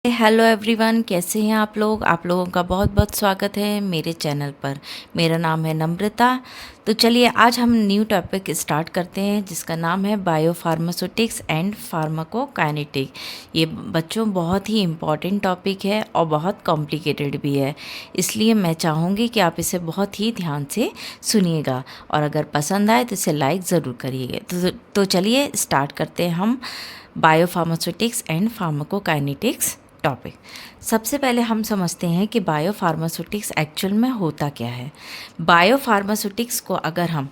Hello everyone, कैसे हैं आप लोग। आप लोगों का बहुत बहुत स्वागत है मेरे चैनल पर। मेरा नाम है नम्रता। तो चलिए आज हम न्यू टॉपिक स्टार्ट करते हैं जिसका नाम है बायोफार्मास्यूटिक्स एंड फार्माकोकाइनेटिक। ये बच्चों बहुत ही इम्पॉर्टेंट टॉपिक है और बहुत कॉम्प्लिकेटेड भी है, इसलिए मैं चाहूँगी कि आप इसे बहुत ही ध्यान से सुनिएगा और अगर पसंद आए तो इसे लाइक ज़रूर करिएगा। तो चलिए स्टार्ट करते हैं हम बायोफार्मास्यूटिक्स एंड फार्माकोकाइनेटिक्स टॉपिक। सबसे पहले हम समझते हैं कि बायोफार्मास्यूटिक्स एक्चुअल में होता क्या है। बायोफार्मास्यूटिक्स को अगर हम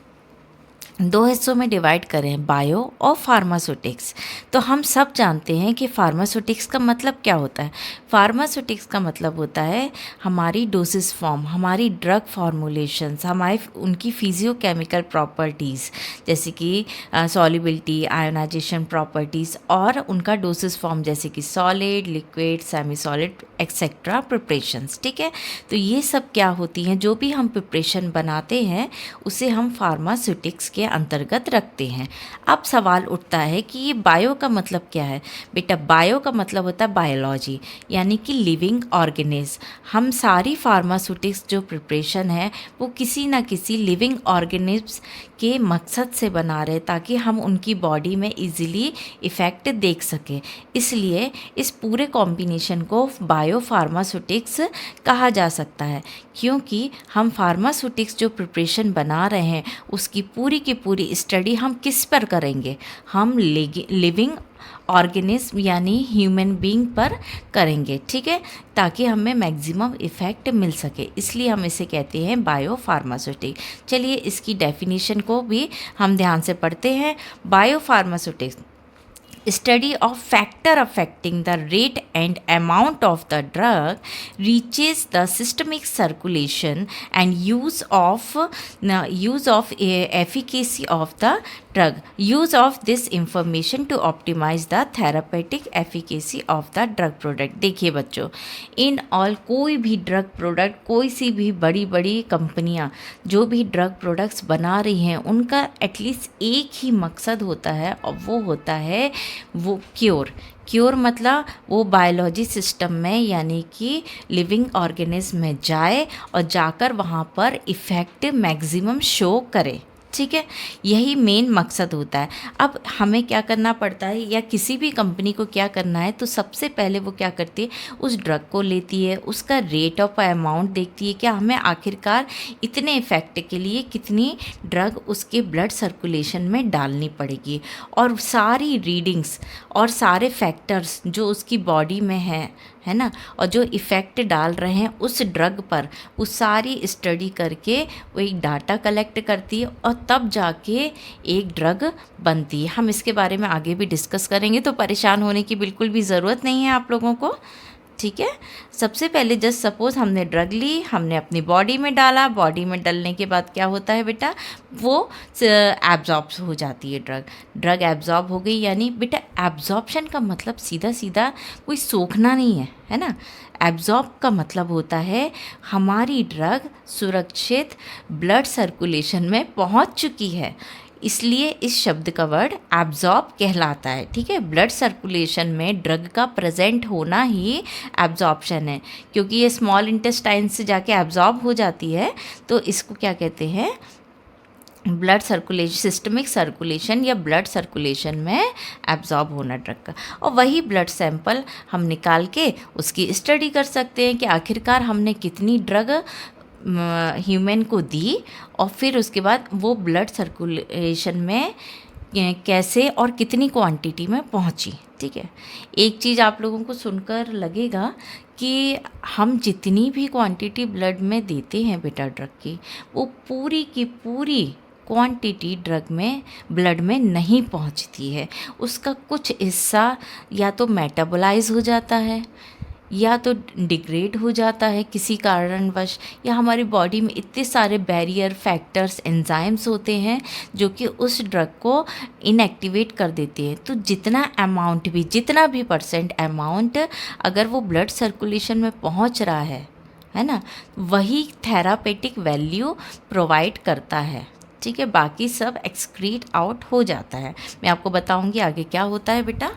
दो हिस्सों में डिवाइड करें, बायो और फार्मास्यूटिक्स, तो हम सब जानते हैं कि फार्मास्यूटिक्स का मतलब क्या होता है। फार्मास्यूटिक्स का मतलब होता है हमारी डोसेस फॉर्म, हमारी ड्रग फॉर्मुलेशंस, हमारी उनकी फिजियोकेमिकल प्रॉपर्टीज़ जैसे कि सॉल्युबिलिटी, आयोनाइजेशन प्रॉपर्टीज़ और उनका डोसेस फॉर्म जैसे कि solid, liquid, semi solid etcetera preparations. ठीक है, तो ये सब क्या होती हैं, जो भी हम प्रिपरेशन बनाते हैं उसे हम फार्मास्यूटिक्स के अंतर्गत रखते हैं। अब सवाल उठता है कि ये बायो का मतलब क्या है। बेटा, बायो का मतलब होता है बायोलॉजी, यानी कि लिविंग ऑर्गेनिज्म। हम सारी फार्मास्यूटिक्स जो प्रिपरेशन है वो किसी ना किसी लिविंग ऑर्गेनिज्म के मकसद से बना रहे ताकि हम उनकी बॉडी में इजीली इफ़ेक्ट देख सकें। इसलिए इस पूरे कॉम्बिनेशन को बायो फार्मास्यूटिक्स कहा जा सकता है, क्योंकि हम फार्मास्यूटिक्स जो प्रिपरेशन बना रहे हैं उसकी पूरी की पूरी स्टडी हम किस पर करेंगे, हम लिविंग ऑर्गेनिज्म यानी ह्यूमन बीइंग पर करेंगे। ठीक है, ताकि हमें मैक्सिमम इफ़ेक्ट मिल सके, इसलिए हम इसे कहते हैं बायो फार्मास्यूटिक। चलिए इसकी डेफिनेशन को भी हम ध्यान से पढ़ते हैं। Bio pharmaceutics study of factor affecting the rate and amount of the drug reaches the systemic circulation and use of efficacy of the drug, use of this information to optimize the therapeutic efficacy of the drug product। देखिए बच्चों, in all कोई भी drug product, कोई सी भी बड़ी बड़ी कंपनियां जो भी ड्रग प्रोडक्ट्स बना रही हैं उनका एटलीस्ट एक ही मकसद होता है और वो होता है वो क्योर मतलब वो बायोलॉजी सिस्टम में यानी कि लिविंग ऑर्गेनिज्म में जाए और जाकर वहाँ पर इफ़ेक्ट मैक्सिमम शो करे। ठीक है, यही मेन मकसद होता है। अब हमें क्या करना पड़ता है या किसी भी कंपनी को क्या करना है, तो सबसे पहले वो क्या करती है, उस ड्रग को लेती है, उसका रेट ऑफ अमाउंट देखती है, क्या हमें आखिरकार इतने इफ़ेक्ट के लिए कितनी ड्रग उसके ब्लड सर्कुलेशन में डालनी पड़ेगी, और सारी रीडिंग्स और सारे फैक्टर्स जो उसकी बॉडी में है ना, और जो इफ़ेक्ट डाल रहे हैं उस ड्रग पर, वो सारी स्टडी करके वो एक डाटा कलेक्ट करती है और तब जाके एक ड्रग बनती है। हम इसके बारे में आगे भी डिस्कस करेंगे, तो परेशान होने की बिल्कुल भी ज़रूरत नहीं है आप लोगों को। ठीक है, सबसे पहले जस्ट सपोज़ हमने ड्रग ली, हमने अपनी बॉडी में डाला, बॉडी में डालने के बाद क्या होता है बेटा, वो एब्जॉर्ब हो जाती है ड्रग एब्जॉर्ब हो गई। यानी बेटा एब्जॉर्प्शन का मतलब सीधा सीधा कोई सोखना नहीं है ना। एब्जॉर्ब का मतलब होता है हमारी ड्रग सुरक्षित ब्लड सर्कुलेशन में पहुंच चुकी है, इसलिए इस शब्द का वर्ड एब्जॉर्ब कहलाता है। ठीक है, ब्लड सर्कुलेशन में ड्रग का प्रेजेंट होना ही एब्जॉर्प्शन है, क्योंकि ये स्मॉल इंटेस्टाइन से जाके एब्जॉर्ब हो जाती है, तो इसको क्या कहते हैं, ब्लड सर्कुलेशन, सिस्टमिक सर्कुलेशन या ब्लड सर्कुलेशन में एब्जॉर्ब होना ड्रग का। और वही ब्लड सैंपल हम निकाल के उसकी स्टडी कर सकते हैं कि आखिरकार हमने कितनी ड्रग ह्यूमन को दी और फिर उसके बाद वो ब्लड सर्कुलेशन में कैसे और कितनी क्वांटिटी में पहुंची। ठीक है, एक चीज़ आप लोगों को सुनकर लगेगा कि हम जितनी भी क्वांटिटी ब्लड में देते हैं बेटा ड्रग की, वो पूरी की पूरी क्वांटिटी ड्रग में ब्लड में नहीं पहुंचती है। उसका कुछ हिस्सा या तो मेटाबोलाइज हो जाता है या तो डिग्रेड हो जाता है किसी कारणवश, या हमारी बॉडी में इतने सारे बैरियर फैक्टर्स, एंजाइम्स होते हैं जो कि उस ड्रग को इनएक्टिवेट कर देते हैं। तो जितना अमाउंट भी, जितना भी परसेंट अमाउंट अगर वो ब्लड सर्कुलेशन में पहुंच रहा है ना, वही थेरापेटिक वैल्यू प्रोवाइड करता है। ठीक है, बाकी सब एक्सक्रीट आउट हो जाता है। मैं आपको बताऊंगी आगे क्या होता है बेटा।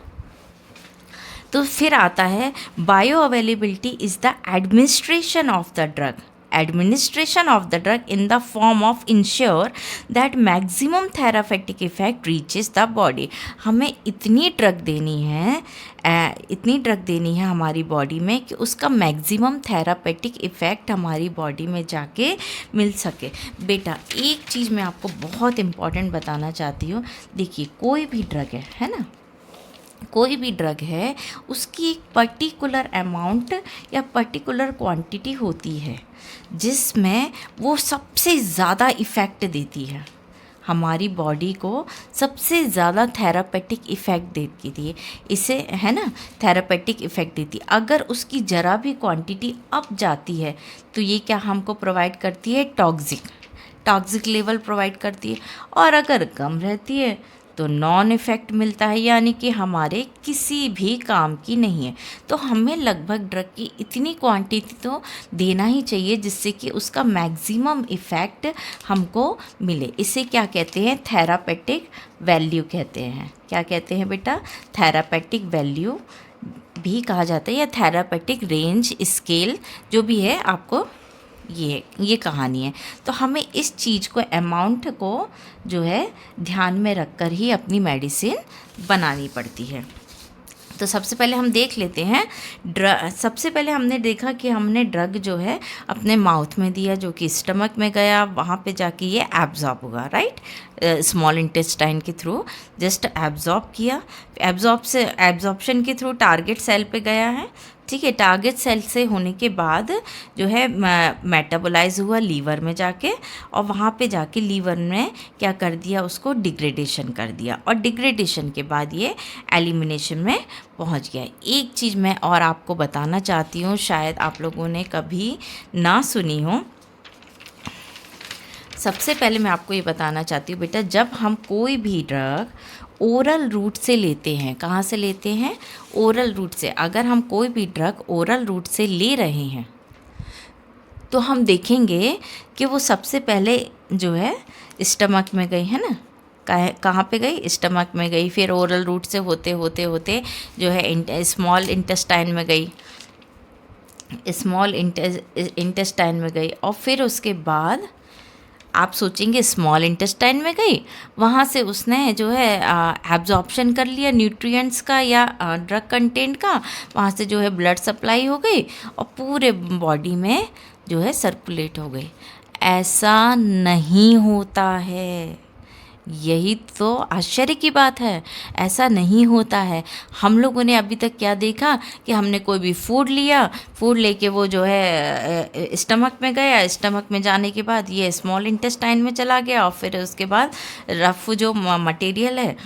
तो फिर आता है bio availability is the administration of the drug, administration of the drug in the form of ensure that maximum therapeutic effect reaches the body। हमें इतनी ड्रग देनी है, इतनी ड्रग देनी है हमारी बॉडी में कि उसका मैक्सिमम थेरापेटिक इफ़ेक्ट हमारी बॉडी में जाके मिल सके। बेटा एक चीज़ मैं आपको बहुत इम्पॉर्टेंट बताना चाहती हूँ। देखिए कोई भी ड्रग है ना, कोई भी ड्रग है उसकी एक पर्टिकुलर अमाउंट या पर्टिकुलर क्वांटिटी होती है जिसमें वो सबसे ज़्यादा इफ़ेक्ट देती है, हमारी बॉडी को सबसे ज़्यादा थेरापेटिक इफ़ेक्ट देती है, इसे है ना थेरापेटिक इफ़ेक्ट देती है। अगर उसकी ज़रा भी क्वांटिटी अप जाती है तो ये क्या हमको प्रोवाइड करती है, टॉक्सिक लेवल प्रोवाइड करती है, और अगर कम रहती है तो नॉन इफ़ेक्ट मिलता है, यानी कि हमारे किसी भी काम की नहीं है। तो हमें लगभग ड्रग की इतनी क्वांटिटी तो देना ही चाहिए जिससे कि उसका मैक्सिमम इफ़ेक्ट हमको मिले। इसे क्या कहते हैं, थेरापेटिक वैल्यू कहते हैं। क्या कहते हैं बेटा, थेरापेटिक वैल्यू भी कहा जाता है, या थेरापेटिक रेंज स्केल जो भी है, आपको ये कहानी है। तो हमें इस चीज़ को, अमाउंट को जो है ध्यान में रखकर ही अपनी मेडिसिन बनानी पड़ती है। तो सबसे पहले हम देख लेते हैं सबसे पहले हमने देखा कि हमने ड्रग जो है अपने माउथ में दिया, जो कि स्टमक में गया, वहाँ पे जाके ये एब्जॉर्ब होगा, राइट, स्मॉल इंटेस्टाइन के थ्रू जस्ट एब्जॉर्ब किया, एब्जॉर्प्शन के थ्रू टारगेट सेल पे गया है, ठीक है। टारगेट सेल से होने के बाद जो है मेटाबोलाइज हुआ लीवर में जाके, और वहाँ पे जाके लीवर ने क्या कर दिया, उसको डिग्रेडेशन कर दिया, और डिग्रेडेशन के बाद ये एलिमिनेशन में पहुँच गया। एक चीज़ मैं और आपको बताना चाहती हूँ, शायद आप लोगों ने कभी ना सुनी हो। सबसे पहले मैं आपको ये बताना चाहती हूँ बेटा, जब हम कोई भी ड्रग ओरल रूट से लेते हैं, कहाँ से लेते हैं, ओरल रूट से। अगर हम कोई भी ड्रग ओरल रूट से ले रहे हैं तो हम देखेंगे कि वो सबसे पहले जो है स्टमक में गई, है ना, कहाँ पे गई, स्टमक में गई, फिर ओरल रूट से होते होते होते जो है स्मॉल इंटेस्टाइन में गई, स्मॉल इंटेस्टाइन में गई, और फिर उसके बाद आप सोचेंगे स्मॉल इंटेस्टाइन में गई, वहाँ से उसने जो है एब्जॉर्प्शन कर लिया न्यूट्रिएंट्स का या ड्रग कंटेंट का, वहाँ से जो है ब्लड सप्लाई हो गई और पूरे बॉडी में जो है सर्कुलेट हो गई। ऐसा नहीं होता है, यही तो आश्चर्य की बात है, ऐसा नहीं होता है। हम लोगों ने अभी तक क्या देखा कि हमने कोई भी फूड लिया, फूड लेके वो जो है स्टमक में गया, स्टमक में जाने के बाद ये स्मॉल इंटेस्टाइन में चला गया, और फिर उसके बाद रफ जो मटेरियल है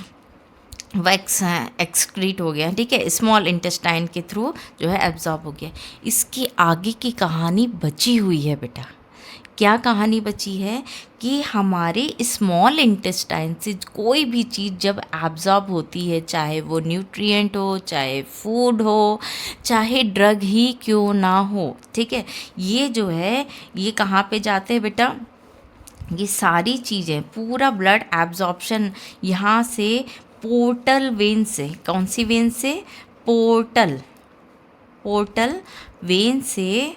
वैक्स एक्सक्रीट हो गया, ठीक है, स्मॉल इंटेस्टाइन के थ्रू जो है एब्जॉर्ब हो गया। इसकी आगे की कहानी बची हुई है बेटा। क्या कहानी बची है कि हमारे स्मॉल इंटेस्टाइन से कोई भी चीज़ जब एब्जॉर्ब होती है, चाहे वो न्यूट्रिएंट हो, चाहे फूड हो, चाहे ड्रग ही क्यों ना हो, ठीक है, ये जो है ये कहाँ पे जाते हैं बेटा, ये सारी चीज़ें, पूरा ब्लड एब्जॉर्प्शन यहाँ से पोर्टल वेन से, कौन सी वेन से, पोर्टल वेन से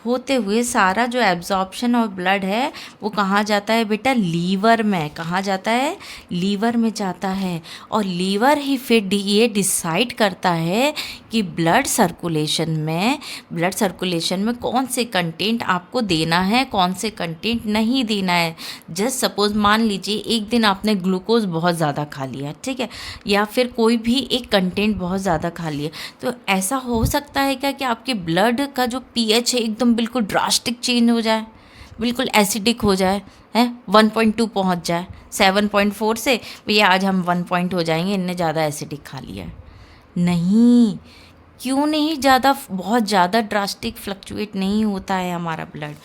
होते हुए सारा जो एब्जॉर्प्शन और ब्लड है वो कहाँ जाता है बेटा, लीवर में। कहाँ जाता है, लीवर में जाता है, और लीवर ही फिर ये डिसाइड करता है कि ब्लड सर्कुलेशन में कौन से कंटेंट आपको देना है, कौन से कंटेंट नहीं देना है। जस्ट सपोज मान लीजिए एक दिन आपने ग्लूकोज बहुत ज़्यादा खा लिया, ठीक है, या फिर कोई भी एक कंटेंट बहुत ज़्यादा खा लिया, तो ऐसा हो सकता है क्या कि आपके ब्लड का जो पीएच है एकदम बिल्कुल ड्रास्टिक चेंज हो जाए, बिल्कुल एसिडिक हो जाए, है 1.2 पहुंच जाए, 7.4 से भैया आज हम 1 हो जाएंगे, इनने ज़्यादा एसिडिक खा लिया है। नहीं, क्यों नहीं, बहुत ज़्यादा ड्रास्टिक फ्लक्चुएट नहीं होता है हमारा ब्लड।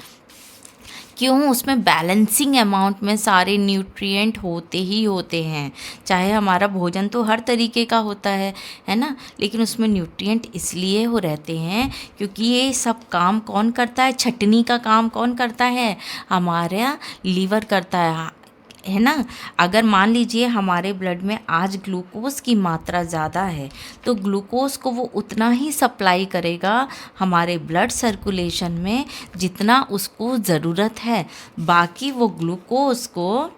क्यों, उसमें बैलेंसिंग अमाउंट में सारे न्यूट्रिएंट होते ही होते हैं। चाहे हमारा भोजन तो हर तरीके का होता है ना, लेकिन उसमें न्यूट्रिएंट इसलिए हो रहते हैं क्योंकि ये सब काम कौन करता है, छटनी का काम कौन करता है, हमारा लीवर करता है। है ना। अगर मान लीजिए हमारे ब्लड में आज ग्लूकोज की मात्रा ज़्यादा है तो ग्लूकोज को वो उतना ही सप्लाई करेगा हमारे ब्लड सर्कुलेशन में जितना उसको ज़रूरत है। बाकी वो ग्लूकोज को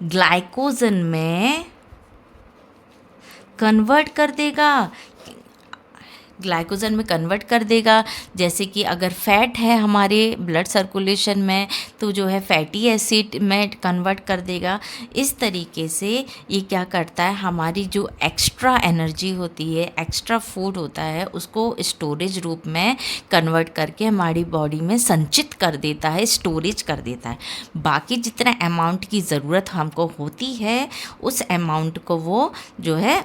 ग्लाइकोजन में कन्वर्ट कर देगा, ग्लाइकोजन में कन्वर्ट कर देगा। जैसे कि अगर फैट है हमारे ब्लड सर्कुलेशन में तो जो है फैटी एसिड में कन्वर्ट कर देगा। इस तरीके से ये क्या करता है, हमारी जो एक्स्ट्रा एनर्जी होती है, एक्स्ट्रा फूड होता है, उसको स्टोरेज रूप में कन्वर्ट करके हमारी बॉडी में संचित कर देता है, स्टोरेज कर देता है। बाकी जितना अमाउंट की ज़रूरत हमको होती है उस अमाउंट को वो जो है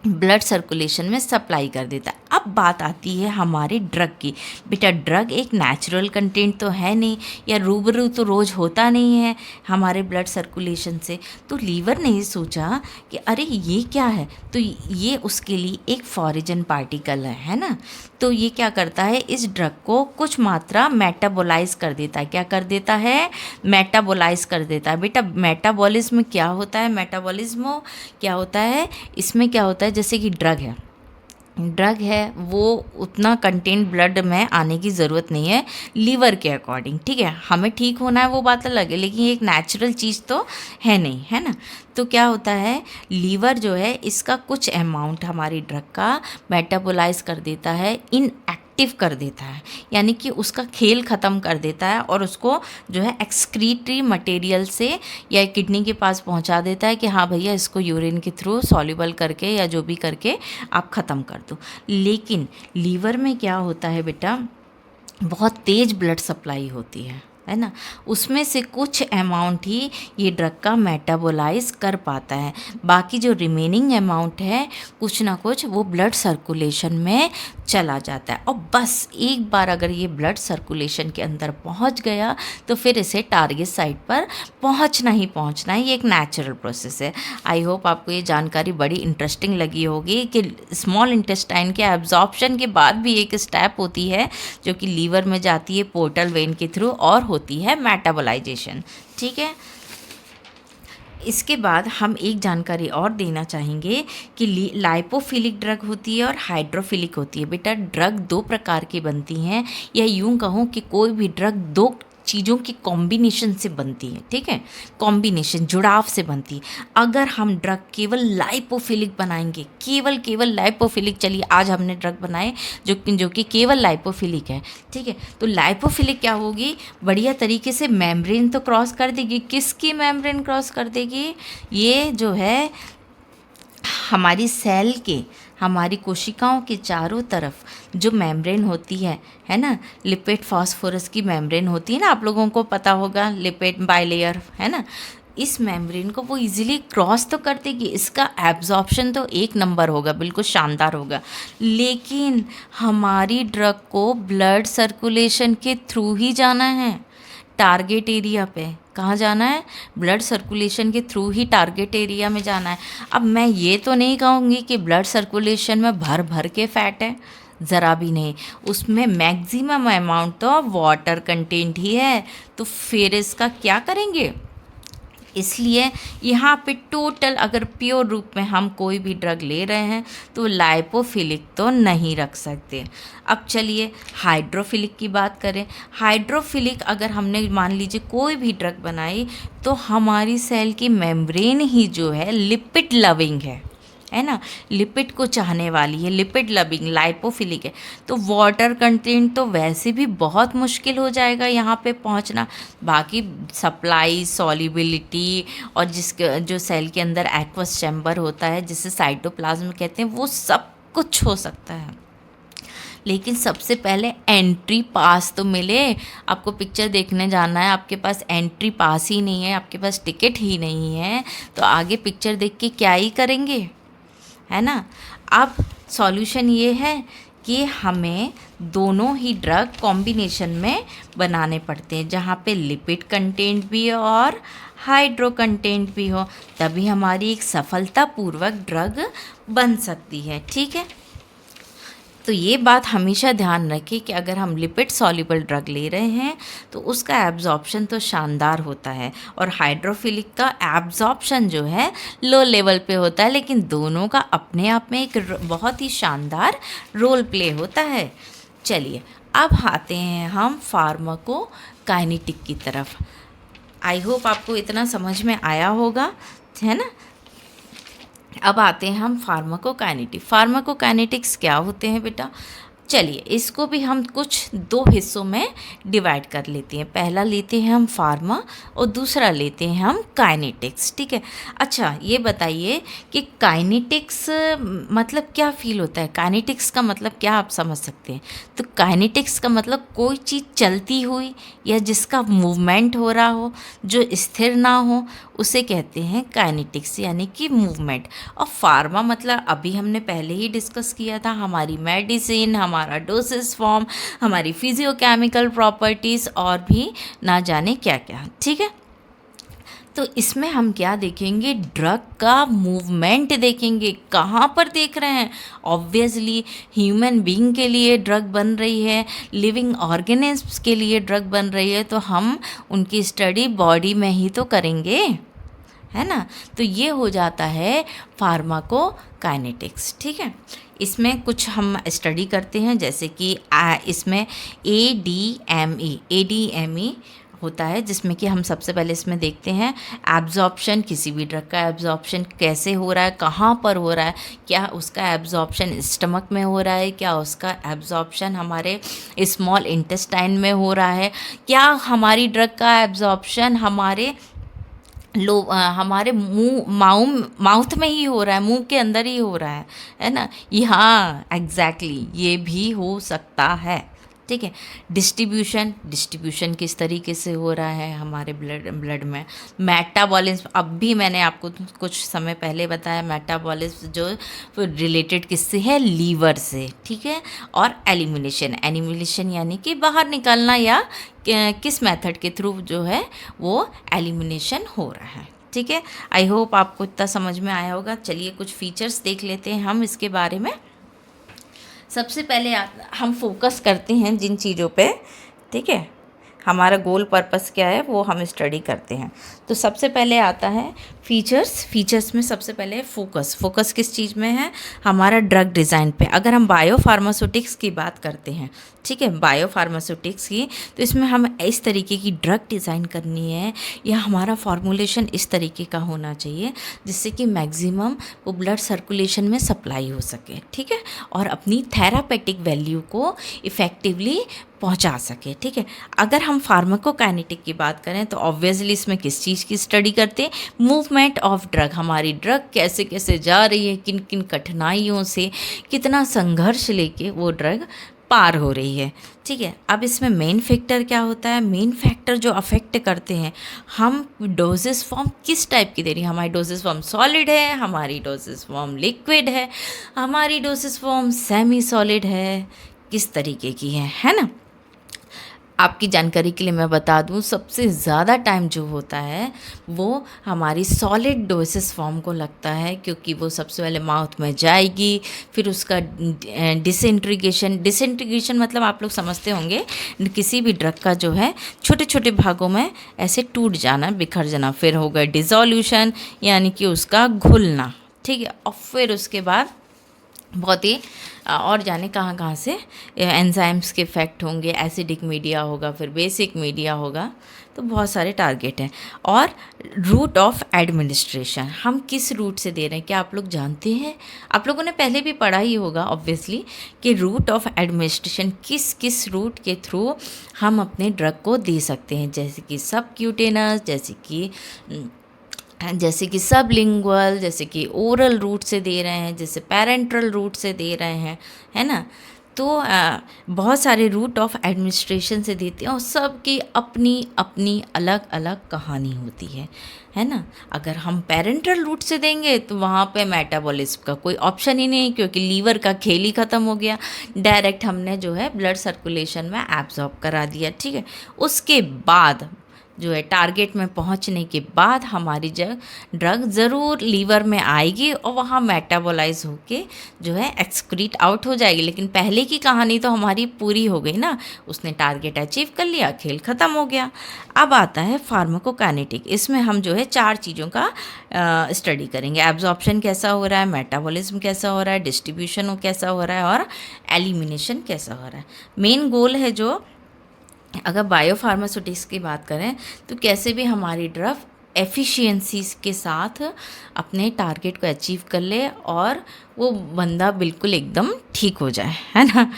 ब्लड सर्कुलेशन में सप्लाई कर देता है। अब बात आती है हमारे ड्रग की। बेटा ड्रग एक नेचुरल कंटेंट तो है नहीं, या रूबरू तो रोज़ होता नहीं है हमारे ब्लड सर्कुलेशन से। तो लीवर ने सोचा कि अरे ये क्या है, तो ये उसके लिए एक फॉरेन पार्टिकल है ना। तो ये क्या करता है, इस ड्रग को कुछ मात्रा मेटाबोलाइज कर देता है। क्या कर देता है, मेटाबोलाइज कर देता है। बेटा मेटाबॉलिज्म क्या होता है, मेटाबॉलिज्म क्या होता है, इसमें क्या होता है, जैसे कि ड्रग है वो उतना कंटेंट ब्लड में आने की ज़रूरत नहीं है लीवर के अकॉर्डिंग, ठीक है। हमें ठीक होना है वो बात अलग है, लेकिन ये एक नेचुरल चीज़ तो है नहीं, है ना। तो क्या होता है, लीवर जो है इसका कुछ अमाउंट हमारी ड्रग का मेटाबोलाइज कर देता है, इनएक्टिव कर देता है, यानी कि उसका खेल ख़त्म कर देता है और उसको जो है एक्सक्रीटरी मटेरियल से या किडनी के पास पहुंचा देता है कि हाँ भैया इसको यूरिन के थ्रू सॉल्युबल करके या जो भी करके आप ख़त्म कर दो। लेकिन लीवर में क्या होता है बेटा, बहुत तेज़ ब्लड सप्लाई होती है ना, उसमें से कुछ अमाउंट ही ये ड्रग का मेटाबोलाइज कर पाता है। बाकी जो रिमेनिंग अमाउंट है कुछ ना कुछ वो ब्लड सर्कुलेशन में चला जाता है। और बस एक बार अगर ये ब्लड सर्कुलेशन के अंदर पहुंच गया तो फिर इसे टारगेट साइट पर पहुंचना ही पहुंचना है। ये एक नेचुरल प्रोसेस है। आई होप आपको ये जानकारी बड़ी इंटरेस्टिंग लगी होगी कि स्मॉल इंटेस्टाइन के एब्जॉर्प्शन के बाद भी एक स्टेप होती है जो कि लीवर में जाती है पोर्टल वेन के थ्रू और होती है मेटाबोलाइजेशन, ठीक है। इसके बाद हम एक जानकारी और देना चाहेंगे कि लाइपोफिलिक ड्रग होती है और हाइड्रोफिलिक होती है। बेटा ड्रग दो प्रकार की बनती हैं, या यूं कहूँ कि कोई भी ड्रग दो चीज़ों की कॉम्बिनेशन से बनती है, ठीक है, कॉम्बिनेशन जुड़ाव से बनती है। अगर हम ड्रग केवल लाइपोफिलिक बनाएंगे, केवल लाइपोफिलिक, चलिए आज हमने ड्रग बनाए जो कि केवल लाइपोफिलिक है, ठीक है। तो लाइपोफिलिक क्या होगी, बढ़िया तरीके से मेम्ब्रेन तो क्रॉस कर देगी। किसकी मेम्ब्रेन क्रॉस कर देगी, ये जो है हमारी सेल के, हमारी कोशिकाओं के चारों तरफ जो मेम्ब्रेन होती है ना, लिपिड फॉस्फोरस की मेम्ब्रेन होती है ना, आप लोगों को पता होगा, लिपिड बाइलेयर, है ना। इस मेम्ब्रेन को वो इजीली क्रॉस तो कर देगी, इसका एब्जॉर्प्शन तो एक नंबर होगा, बिल्कुल शानदार होगा। लेकिन हमारी ड्रग को ब्लड सर्कुलेशन के थ्रू ही जाना है टारगेट एरिया पे। कहाँ जाना है, ब्लड सर्कुलेशन के थ्रू ही टारगेट एरिया में जाना है। अब मैं ये तो नहीं कहूँगी कि ब्लड सर्कुलेशन में भर भर के फैट है, ज़रा भी नहीं, उसमें मैक्सिमम अमाउंट तो वाटर कंटेंट ही है। तो फिर इसका क्या करेंगे, इसलिए यहाँ पे टोटल अगर प्योर रूप में हम कोई भी ड्रग ले रहे हैं तो लाइपोफिलिक तो नहीं रख सकते। अब चलिए हाइड्रोफिलिक की बात करें। हाइड्रोफिलिक अगर हमने मान लीजिए कोई भी ड्रग बनाई तो हमारी सेल की मेम्ब्रेन ही जो है लिपिड लविंग है ना, लिपिड को चाहने वाली है, लिपिड लविंग लाइपोफिलिक है। तो वाटर कंटेंट तो वैसे भी बहुत मुश्किल हो जाएगा यहाँ पे पहुँचना। बाकी सप्लाई, सॉल्युबिलिटी और जिसके जो सेल के अंदर एक्वस चैम्बर होता है जिसे साइटोप्लाज्म कहते हैं, वो सब कुछ हो सकता है। लेकिन सबसे पहले एंट्री पास तो मिले। आपको पिक्चर देखने जाना है, आपके पास एंट्री पास ही नहीं है, आपके पास टिकट ही नहीं है, तो आगे पिक्चर देख के क्या ही करेंगे, है ना। अब सॉल्यूशन ये है कि हमें दोनों ही ड्रग कॉम्बिनेशन में बनाने पड़ते हैं, जहाँ पे लिपिड कंटेंट भी हो और हाइड्रो कंटेंट भी हो, तभी हमारी एक सफलतापूर्वक ड्रग बन सकती है, ठीक है। तो ये बात हमेशा ध्यान रखें कि अगर हम लिपिड सॉल्युबल ड्रग ले रहे हैं तो उसका एब्जॉर्प्शन तो शानदार होता है और हाइड्रोफिलिक का एब्जॉर्प्शन जो है लो लेवल पे होता है, लेकिन दोनों का अपने आप में एक बहुत ही शानदार रोल प्ले होता है। चलिए अब आते हैं हम फार्माकोकाइनेटिक की तरफ। आई होप आपको इतना समझ में आया होगा, है ना। अब आते हैं हम फार्माकोकाइनेटिक्स क्या होते हैं बेटा। चलिए इसको भी हम कुछ दो हिस्सों में डिवाइड कर लेते हैं। पहला लेते हैं हम फार्मा और दूसरा लेते हैं हम काइनेटिक्स, ठीक है। अच्छा ये बताइए कि काइनेटिक्स मतलब क्या फील होता है। काइनेटिक्स का मतलब क्या आप समझ सकते हैं। तो काइनेटिक्स का मतलब कोई चीज़ चलती हुई या जिसका मूवमेंट हो रहा हो, जो स्थिर ना हो, उसे कहते हैं काइनेटिक्स यानी कि मूवमेंट। और फार्मा मतलब अभी हमने पहले ही डिस्कस किया था, हमारी मेडिसिन, हमारा डोसेस फॉर्म, हमारी फिजियोकेमिकल प्रॉपर्टीज़ और भी ना जाने क्या क्या, ठीक है। तो इसमें हम क्या देखेंगे, ड्रग का मूवमेंट देखेंगे। कहाँ पर देख रहे हैं, ऑब्वियसली ह्यूमन बीइंग के लिए ड्रग बन रही है, लिविंग ऑर्गेनिज्म्स के लिए ड्रग बन रही है, तो हम उनकी स्टडी बॉडी में ही तो करेंगे, है ना। तो ये हो जाता है फार्माकोकाइनेटिक्स, ठीक है। इसमें कुछ हम स्टडी करते हैं, जैसे कि इसमें ADME होता है, जिसमें कि हम सबसे पहले इसमें देखते हैं एब्जॉर्प्शन। किसी भी ड्रग का एब्जॉर्प्शन कैसे हो रहा है, कहाँ पर हो रहा है, क्या उसका एब्जॉर्प्शन स्टमक में हो रहा है, क्या उसका एब्जॉर्प्शन हमारे स्मॉल इंटेस्टाइन में हो रहा है, क्या हमारी ड्रग का एब्जॉर्प्शन हमारे माउथ में ही हो रहा है, मुंह के अंदर ही हो रहा है ना। ये हाँ एग्जैक्टली ये भी हो सकता है, ठीक है। डिस्ट्रीब्यूशन किस तरीके से हो रहा है हमारे ब्लड में। मेटाबॉलिज्म, अब भी मैंने आपको कुछ समय पहले बताया, मेटाबॉलिज्म जो रिलेटेड किससे है, लीवर से, ठीक है। और एलिमिनेशन यानी कि बाहर निकालना, या किस मेथड के थ्रू जो है वो एलिमिनेशन हो रहा है, ठीक है। आई होप आपको इतना समझ में आया होगा। चलिए कुछ फीचर्स देख लेते हैं हम इसके बारे में। सबसे पहले हम फोकस करते हैं जिन चीज़ों पे, ठीक है, हमारा गोल पर्पस क्या है वो हम स्टडी करते हैं। तो सबसे पहले आता है फीचर्स में सबसे पहले फोकस किस चीज़ में है, हमारा ड्रग डिज़ाइन पे। अगर हम बायोफार्मास्यूटिक्स की बात करते हैं, ठीक है, बायोफार्मास्यूटिक्स की, तो इसमें हम इस तरीके की ड्रग डिज़ाइन करनी है, या हमारा फॉर्मूलेशन इस तरीके का होना चाहिए जिससे कि मैक्सिमम वो ब्लड सर्कुलेशन में सप्लाई हो सके, ठीक है, और अपनी थेरापेटिक वैल्यू को इफ़ेक्टिवली पहुंचा सके, ठीक है। अगर हम फार्माकोकाइनेटिक की बात करें तो ऑब्वियसली इसमें किस चीज़ की स्टडी करते हैं, मूवमेंट ऑफ ड्रग। हमारी ड्रग कैसे कैसे जा रही है, किन किन कठिनाइयों से, कितना संघर्ष लेके वो ड्रग पार हो रही है, ठीक है। अब इसमें मेन फैक्टर क्या होता है, मेन फैक्टर जो अफेक्ट करते हैं, हम डोजेस फॉर्म किस टाइप की दे रही है। हमारी डोजेस फॉर्म सॉलिड है, हमारी डोजेस फॉर्म लिक्विड है, हमारी डोजेस फॉर्म सेमी सॉलिड है, किस तरीके की है ना। आपकी जानकारी के लिए मैं बता दूं, सबसे ज़्यादा टाइम जो होता है वो हमारी सॉलिड डोसेस फॉर्म को लगता है, क्योंकि वो सबसे पहले माउथ में जाएगी, फिर उसका डिसइंटीग्रेशन मतलब आप लोग समझते होंगे, किसी भी ड्रग का जो है छोटे छोटे भागों में ऐसे टूट जाना, बिखर जाना, फिर होगा डिसोल्यूशन यानी कि उसका घुलना, ठीक है। और फिर उसके बाद बहुत ही और जाने कहाँ कहाँ से एंजाइम्स के इफेक्ट होंगे, एसिडिक मीडिया होगा, फिर बेसिक मीडिया होगा, तो बहुत सारे टारगेट हैं। और रूट ऑफ एडमिनिस्ट्रेशन, हम किस रूट से दे रहे हैं, क्या आप लोग जानते हैं। आप लोगों ने पहले भी पढ़ा ही होगा ऑब्वियसली कि रूट ऑफ एडमिनिस्ट्रेशन किस किस रूट के थ्रू हम अपने ड्रग को दे सकते हैं, जैसे कि सबक्यूटेनस, जैसे कि सबलिंगुअल, जैसे कि ओरल रूट से दे रहे हैं, जैसे पैरेंट्रल रूट से दे रहे हैं, है ना। तो बहुत सारे रूट ऑफ एडमिनिस्ट्रेशन से देते हैं और सबकी अपनी अपनी अलग अलग कहानी होती है ना। अगर हम पैरेंट्रल रूट से देंगे तो वहाँ पे मेटाबॉलिज्म का कोई ऑप्शन ही नहीं, क्योंकि लीवर का खेल ही ख़त्म हो गया, डायरेक्ट हमने जो है ब्लड सर्कुलेशन में एब्जॉर्ब करा दिया, ठीक है। उसके बाद जो है टारगेट में पहुंचने के बाद हमारी ड्रग ज़रूर लीवर में आएगी और वहाँ मेटाबोलाइज होके जो है एक्सक्रीट आउट हो जाएगी। लेकिन पहले की कहानी तो हमारी पूरी हो गई ना, उसने टारगेट अचीव कर लिया, खेल ख़त्म हो गया। अब आता है फार्माकोकाइनेटिक। इसमें हम जो है 4 चीज़ों का स्टडी करेंगे। एब्जॉर्प्शन कैसा हो रहा है, मेटाबॉलिज्म कैसा हो रहा है, डिस्ट्रीब्यूशन कैसा हो रहा है और एलिमिनेशन कैसा हो रहा है। मेन गोल है जो, अगर बायोफार्मास्यूटिक्स की बात करें तो कैसे भी हमारी ड्रग एफिशिएंसीज के साथ अपने टारगेट को अचीव कर ले और वो बंदा बिल्कुल एकदम ठीक हो जाए, है ना।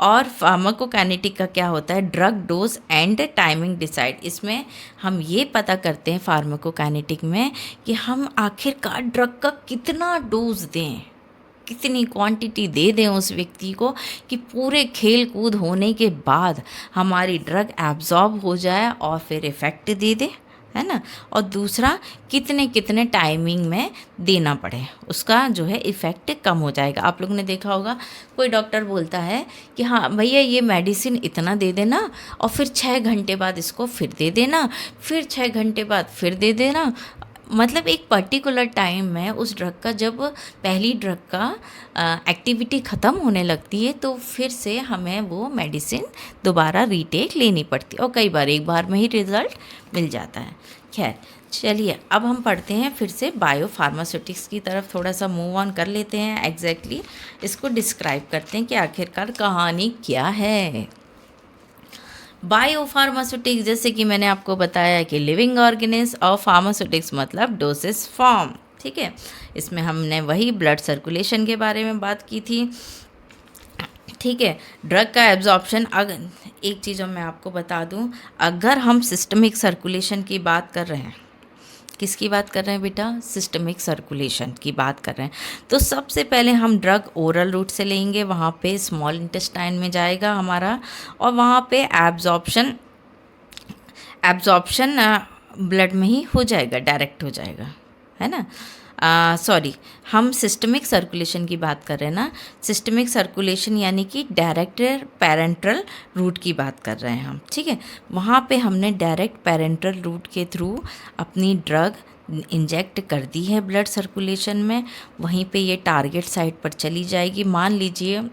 और फार्माकोकाइनेटिक का क्या होता है, drug dose and timing decide. इसमें हम ये पता करते हैं फार्माकोकाइनेटिक में कि हम आखिरकार ड्रग का कितना डोज दें, कितनी क्वांटिटी दे दें उस व्यक्ति को कि पूरे खेल कूद होने के बाद हमारी ड्रग एब्जॉर्ब हो जाए और फिर इफ़ेक्ट दे दे, है ना। और दूसरा, कितने कितने टाइमिंग में देना पड़े, उसका जो है इफ़ेक्ट कम हो जाएगा। आप लोगों ने देखा होगा कोई डॉक्टर बोलता है कि हाँ भैया ये मेडिसिन इतना दे देना और फिर 6 घंटे बाद इसको फिर दे देना, फिर 6 घंटे बाद फिर दे देना। मतलब एक पर्टिकुलर टाइम में उस ड्रग का, जब पहली ड्रग का एक्टिविटी ख़त्म होने लगती है तो फिर से हमें वो मेडिसिन दोबारा रीटेक लेनी पड़ती है और कई बार एक बार में ही रिज़ल्ट मिल जाता है। खैर चलिए, अब हम पढ़ते हैं फिर से बायोफार्मास्यूटिक्स की तरफ, थोड़ा सा मूव ऑन कर लेते हैं। एग्जैक्टली इसको डिस्क्राइब करते हैं कि आखिरकार कहानी क्या है। बायोफार्मास्यूटिक्स, जैसे कि मैंने आपको बताया कि लिविंग ऑर्गेनिज्म, और फार्मास्यूटिक्स मतलब डोसेस फॉर्म, ठीक है। इसमें हमने वही ब्लड सर्कुलेशन के बारे में बात की थी, ठीक है। ड्रग का एब्जॉर्प्शन, अगर एक चीज़ मैं आपको बता दूं, अगर हम सिस्टमिक सर्कुलेशन की बात कर रहे हैं, किसकी बात कर रहे हैं बेटा, सिस्टमिक सर्कुलेशन की बात कर रहे हैं, तो सबसे पहले हम ड्रग ओरल रूट से लेंगे, वहाँ पे स्मॉल इंटेस्टाइन में जाएगा हमारा, और वहाँ पे एब्जॉर्प्शन ब्लड में ही हो जाएगा, डायरेक्ट हो जाएगा, है ना। सॉरी, हम सिस्टमिक सर्कुलेशन की बात कर रहे हैं ना। सिस्टमिक सर्कुलेशन यानी कि डायरेक्ट पैरेंट्रल रूट की बात कर रहे हैं हम, ठीक है। वहाँ पे हमने डायरेक्ट पैरेंट्रल रूट के थ्रू अपनी ड्रग इंजेक्ट कर दी है ब्लड सर्कुलेशन में, वहीं पे ये टारगेट साइट पर चली जाएगी। मान लीजिए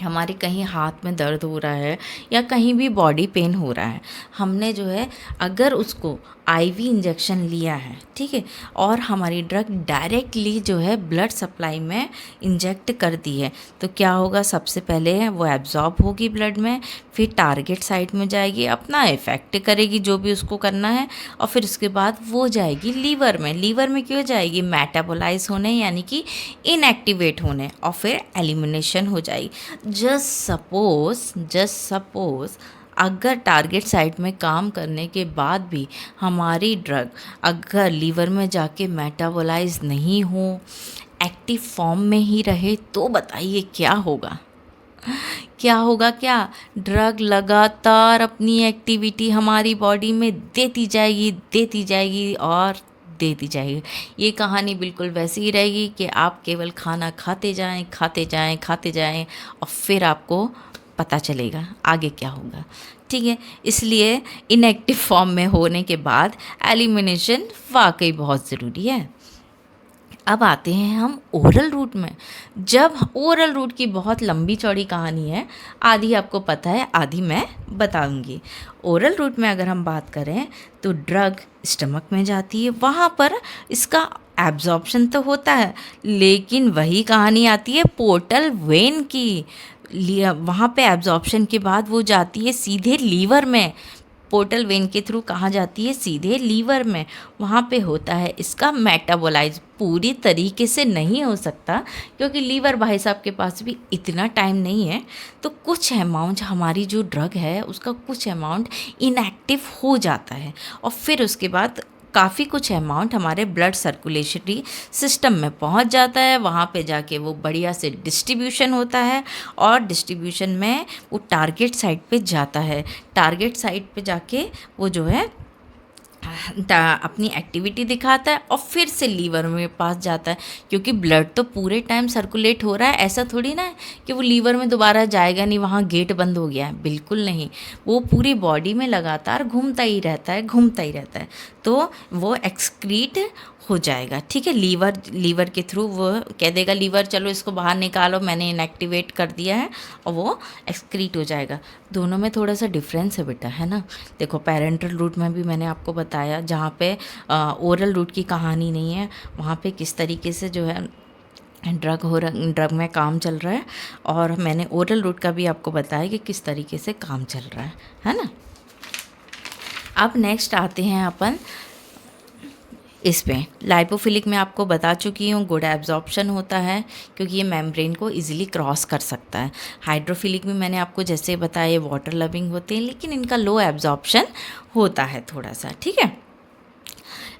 हमारे कहीं हाथ में दर्द हो रहा है या कहीं भी बॉडी पेन हो रहा है, हमने जो है अगर उसको आईवी इंजेक्शन लिया है, ठीक है, और हमारी ड्रग डायरेक्टली जो है ब्लड सप्लाई में इंजेक्ट कर दी है, तो क्या होगा, सबसे पहले वो एब्जॉर्ब होगी ब्लड में, फिर टारगेट साइट में जाएगी, अपना इफ़ेक्ट करेगी जो भी उसको करना है, और फिर उसके बाद वो जाएगी लीवर में। लीवर में क्यों जाएगी, मेटाबोलाइज होने, यानी कि इनएक्टिवेट होने, और फिर एलिमिनेशन हो जाएगी। जस्ट सपोज अगर टारगेट साइट में काम करने के बाद भी हमारी ड्रग अगर लीवर में जाके मेटाबोलाइज नहीं हो, एक्टिव फॉर्म में ही रहे, तो बताइए क्या होगा, क्या ड्रग लगातार अपनी एक्टिविटी हमारी बॉडी में देती जाएगी और देती जाएगी। ये कहानी बिल्कुल वैसी ही रहेगी कि आप केवल खाना खाते जाएं और फिर आपको पता चलेगा आगे क्या होगा, ठीक है। इसलिए इनएक्टिव फॉर्म में होने के बाद एलिमिनेशन वाकई बहुत ज़रूरी है। अब आते हैं हम ओरल रूट में। जब ओरल रूट की बहुत लंबी चौड़ी कहानी है, आधी आपको पता है, आधी मैं बताऊंगी। ओरल रूट में अगर हम बात करें तो ड्रग स्टमक में जाती है, वहाँ पर इसका एब्जॉर्प्शन तो होता है, लेकिन वही कहानी आती है पोर्टल वेन की। वहाँ पे एब्जॉर्प्शन के बाद वो जाती है सीधे लीवर में, पोर्टल वेन के थ्रू कहाँ जाती है, सीधे लीवर में। वहाँ पे होता है इसका मेटाबोलाइज। पूरी तरीके से नहीं हो सकता क्योंकि लीवर भाई साहब के पास भी इतना टाइम नहीं है, तो कुछ अमाउंट हमारी जो ड्रग है उसका कुछ अमाउंट इनएक्टिव हो जाता है, और फिर उसके बाद काफ़ी कुछ अमाउंट हमारे ब्लड सर्कुलेटरी सिस्टम में पहुंच जाता है। वहाँ पे जाके वो बढ़िया से डिस्ट्रीब्यूशन होता है, और डिस्ट्रीब्यूशन में वो टारगेट साइट पे जाता है। टारगेट साइट पे जाके वो जो है अपनी एक्टिविटी दिखाता है और फिर से लीवर में पास जाता है, क्योंकि ब्लड तो पूरे टाइम सर्कुलेट हो रहा है। ऐसा थोड़ी ना है कि वो लीवर में दोबारा जाएगा नहीं, वहाँ गेट बंद हो गया है, बिल्कुल नहीं। वो पूरी बॉडी में लगातार घूमता ही रहता है, घूमता ही रहता है, तो वो एक्सक्रीट हो जाएगा। ठीक है, लीवर के थ्रू वो कह देगा लीवर चलो इसको बाहर निकालो, मैंने इनएक्टिवेट कर दिया है, और वो एक्सक्रीट हो जाएगा। दोनों में थोड़ा सा डिफरेंस है बेटा, है ना। देखो पैरेंटल रूट में भी मैंने आपको बताया, जहाँ पे ओरल रूट की कहानी नहीं है, वहाँ पे किस तरीके से जो है ड्रग में काम चल रहा है, और मैंने ओरल रूट का भी आपको बताया कि किस तरीके से काम चल रहा है ना। अब नेक्स्ट आते हैं अपन इसमें लाइपोफिलिक में आपको बता चुकी हूँ, गुड एब्जॉर्प्शन होता है क्योंकि ये मेम्ब्रेन को इजीली क्रॉस कर सकता है। हाइड्रोफिलिक में मैंने आपको जैसे बताया ये वाटर लविंग होते हैं, लेकिन इनका लो एब्जॉर्प्शन होता है थोड़ा सा। ठीक है,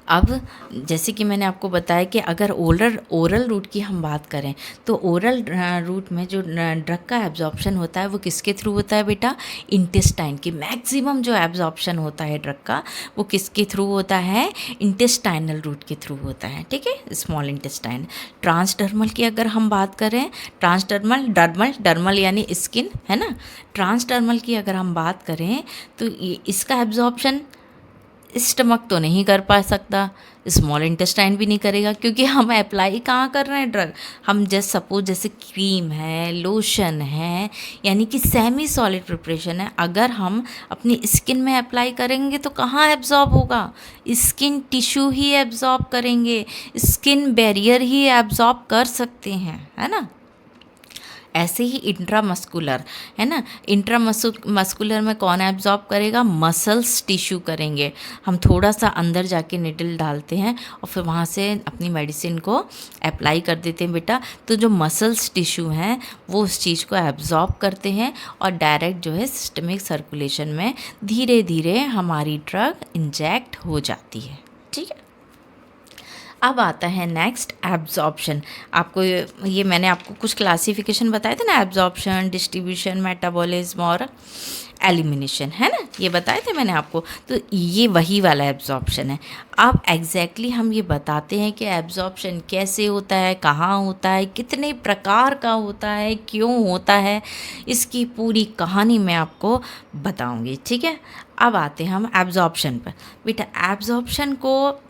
अब जैसे कि मैंने आपको बताया कि अगर ओरल रूट की हम बात करें तो ओरल रूट में जो ड्रग का एब्जॉर्प्शन होता है वो किसके थ्रू होता है बेटा, इंटेस्टाइन की। मैक्सिमम जो एब्जॉर्प्शन होता है ड्रग का वो किसके थ्रू होता है, इंटेस्टाइनल रूट के थ्रू होता है। ठीक है, स्मॉल इंटेस्टाइन। ट्रांसडर्मल की अगर हम बात करें, डर्मल यानी स्किन, है ना। ट्रांसडर्मल की अगर हम बात करें तो इसका एब्जॉर्प्शन स्टमक तो नहीं कर पा सकता, स्मॉल इंटेस्टाइन भी नहीं करेगा, क्योंकि हम अप्लाई कहाँ कर रहे हैं ड्रग, हम जस्ट सपोज जैसे क्रीम है, लोशन है, यानी कि सेमी सॉलिड प्रिपरेशन है, अगर हम अपनी स्किन में अप्लाई करेंगे तो कहाँ एब्जॉर्ब होगा, स्किन टिश्यू ही एब्जॉर्ब करेंगे, स्किन बैरियर ही एब्जॉर्ब कर सकते हैं, है ना। ऐसे ही इंट्रामस्कुलर, है ना, इंट्रामस्कुलर में कौन एब्जॉर्ब करेगा, मसल्स टिश्यू करेंगे। हम थोड़ा सा अंदर जाके निडल डालते हैं और फिर वहाँ से अपनी मेडिसिन को अप्लाई कर देते हैं बेटा, तो जो मसल्स टिश्यू हैं वो उस चीज़ को एब्जॉर्ब करते हैं और डायरेक्ट जो है सिस्टमिक सर्कुलेशन में धीरे धीरे हमारी ड्रग इंजेक्ट हो जाती है। ठीक है, अब आता है नेक्स्ट एब्जॉर्प्शन। आपको ये मैंने आपको कुछ क्लासिफिकेशन बताए थे ना, एब्जॉर्प्शन, डिस्ट्रीब्यूशन, मेटाबॉलिज्म और एलिमिनेशन, है ना, ये बताए थे मैंने आपको। तो ये वही वाला एब्जॉर्प्शन है। अब एग्जैक्टली हम ये बताते हैं कि एब्जॉर्प्शन कैसे होता है, कहाँ होता है, कितने प्रकार का होता है, क्यों होता है, इसकी पूरी कहानी मैं आपको बताऊँगी। ठीक है, अब आते हैं हम एब्जॉर्प्शन पर। बेटा एब्जॉर्प्शन को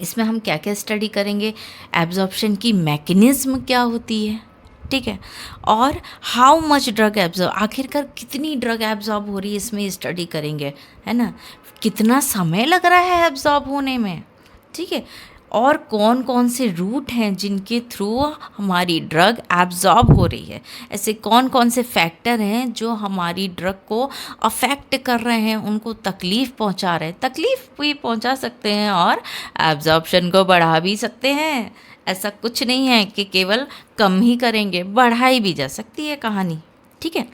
इसमें हम क्या क्या स्टडी करेंगे, एब्जॉर्प्शन की मैकेनिज्म क्या होती है, ठीक है, और हाउ मच ड्रग एब्जॉर्ब, आखिरकार कितनी ड्रग एब्जॉर्ब हो रही है इसमें स्टडी करेंगे, है ना, कितना समय लग रहा है एब्जॉर्ब होने में। ठीक है, और कौन कौन से रूट हैं जिनके थ्रू हमारी ड्रग एब्जॉर्ब हो रही है, ऐसे कौन कौन से फैक्टर हैं जो हमारी ड्रग को अफेक्ट कर रहे हैं, उनको तकलीफ़ पहुंचा रहे हैं, तकलीफ़ भी पहुंचा सकते हैं और एब्जॉर्प्शन को बढ़ा भी सकते हैं। ऐसा कुछ नहीं है कि केवल कम ही करेंगे, बढ़ाई भी जा सकती है कहानी। ठीक है,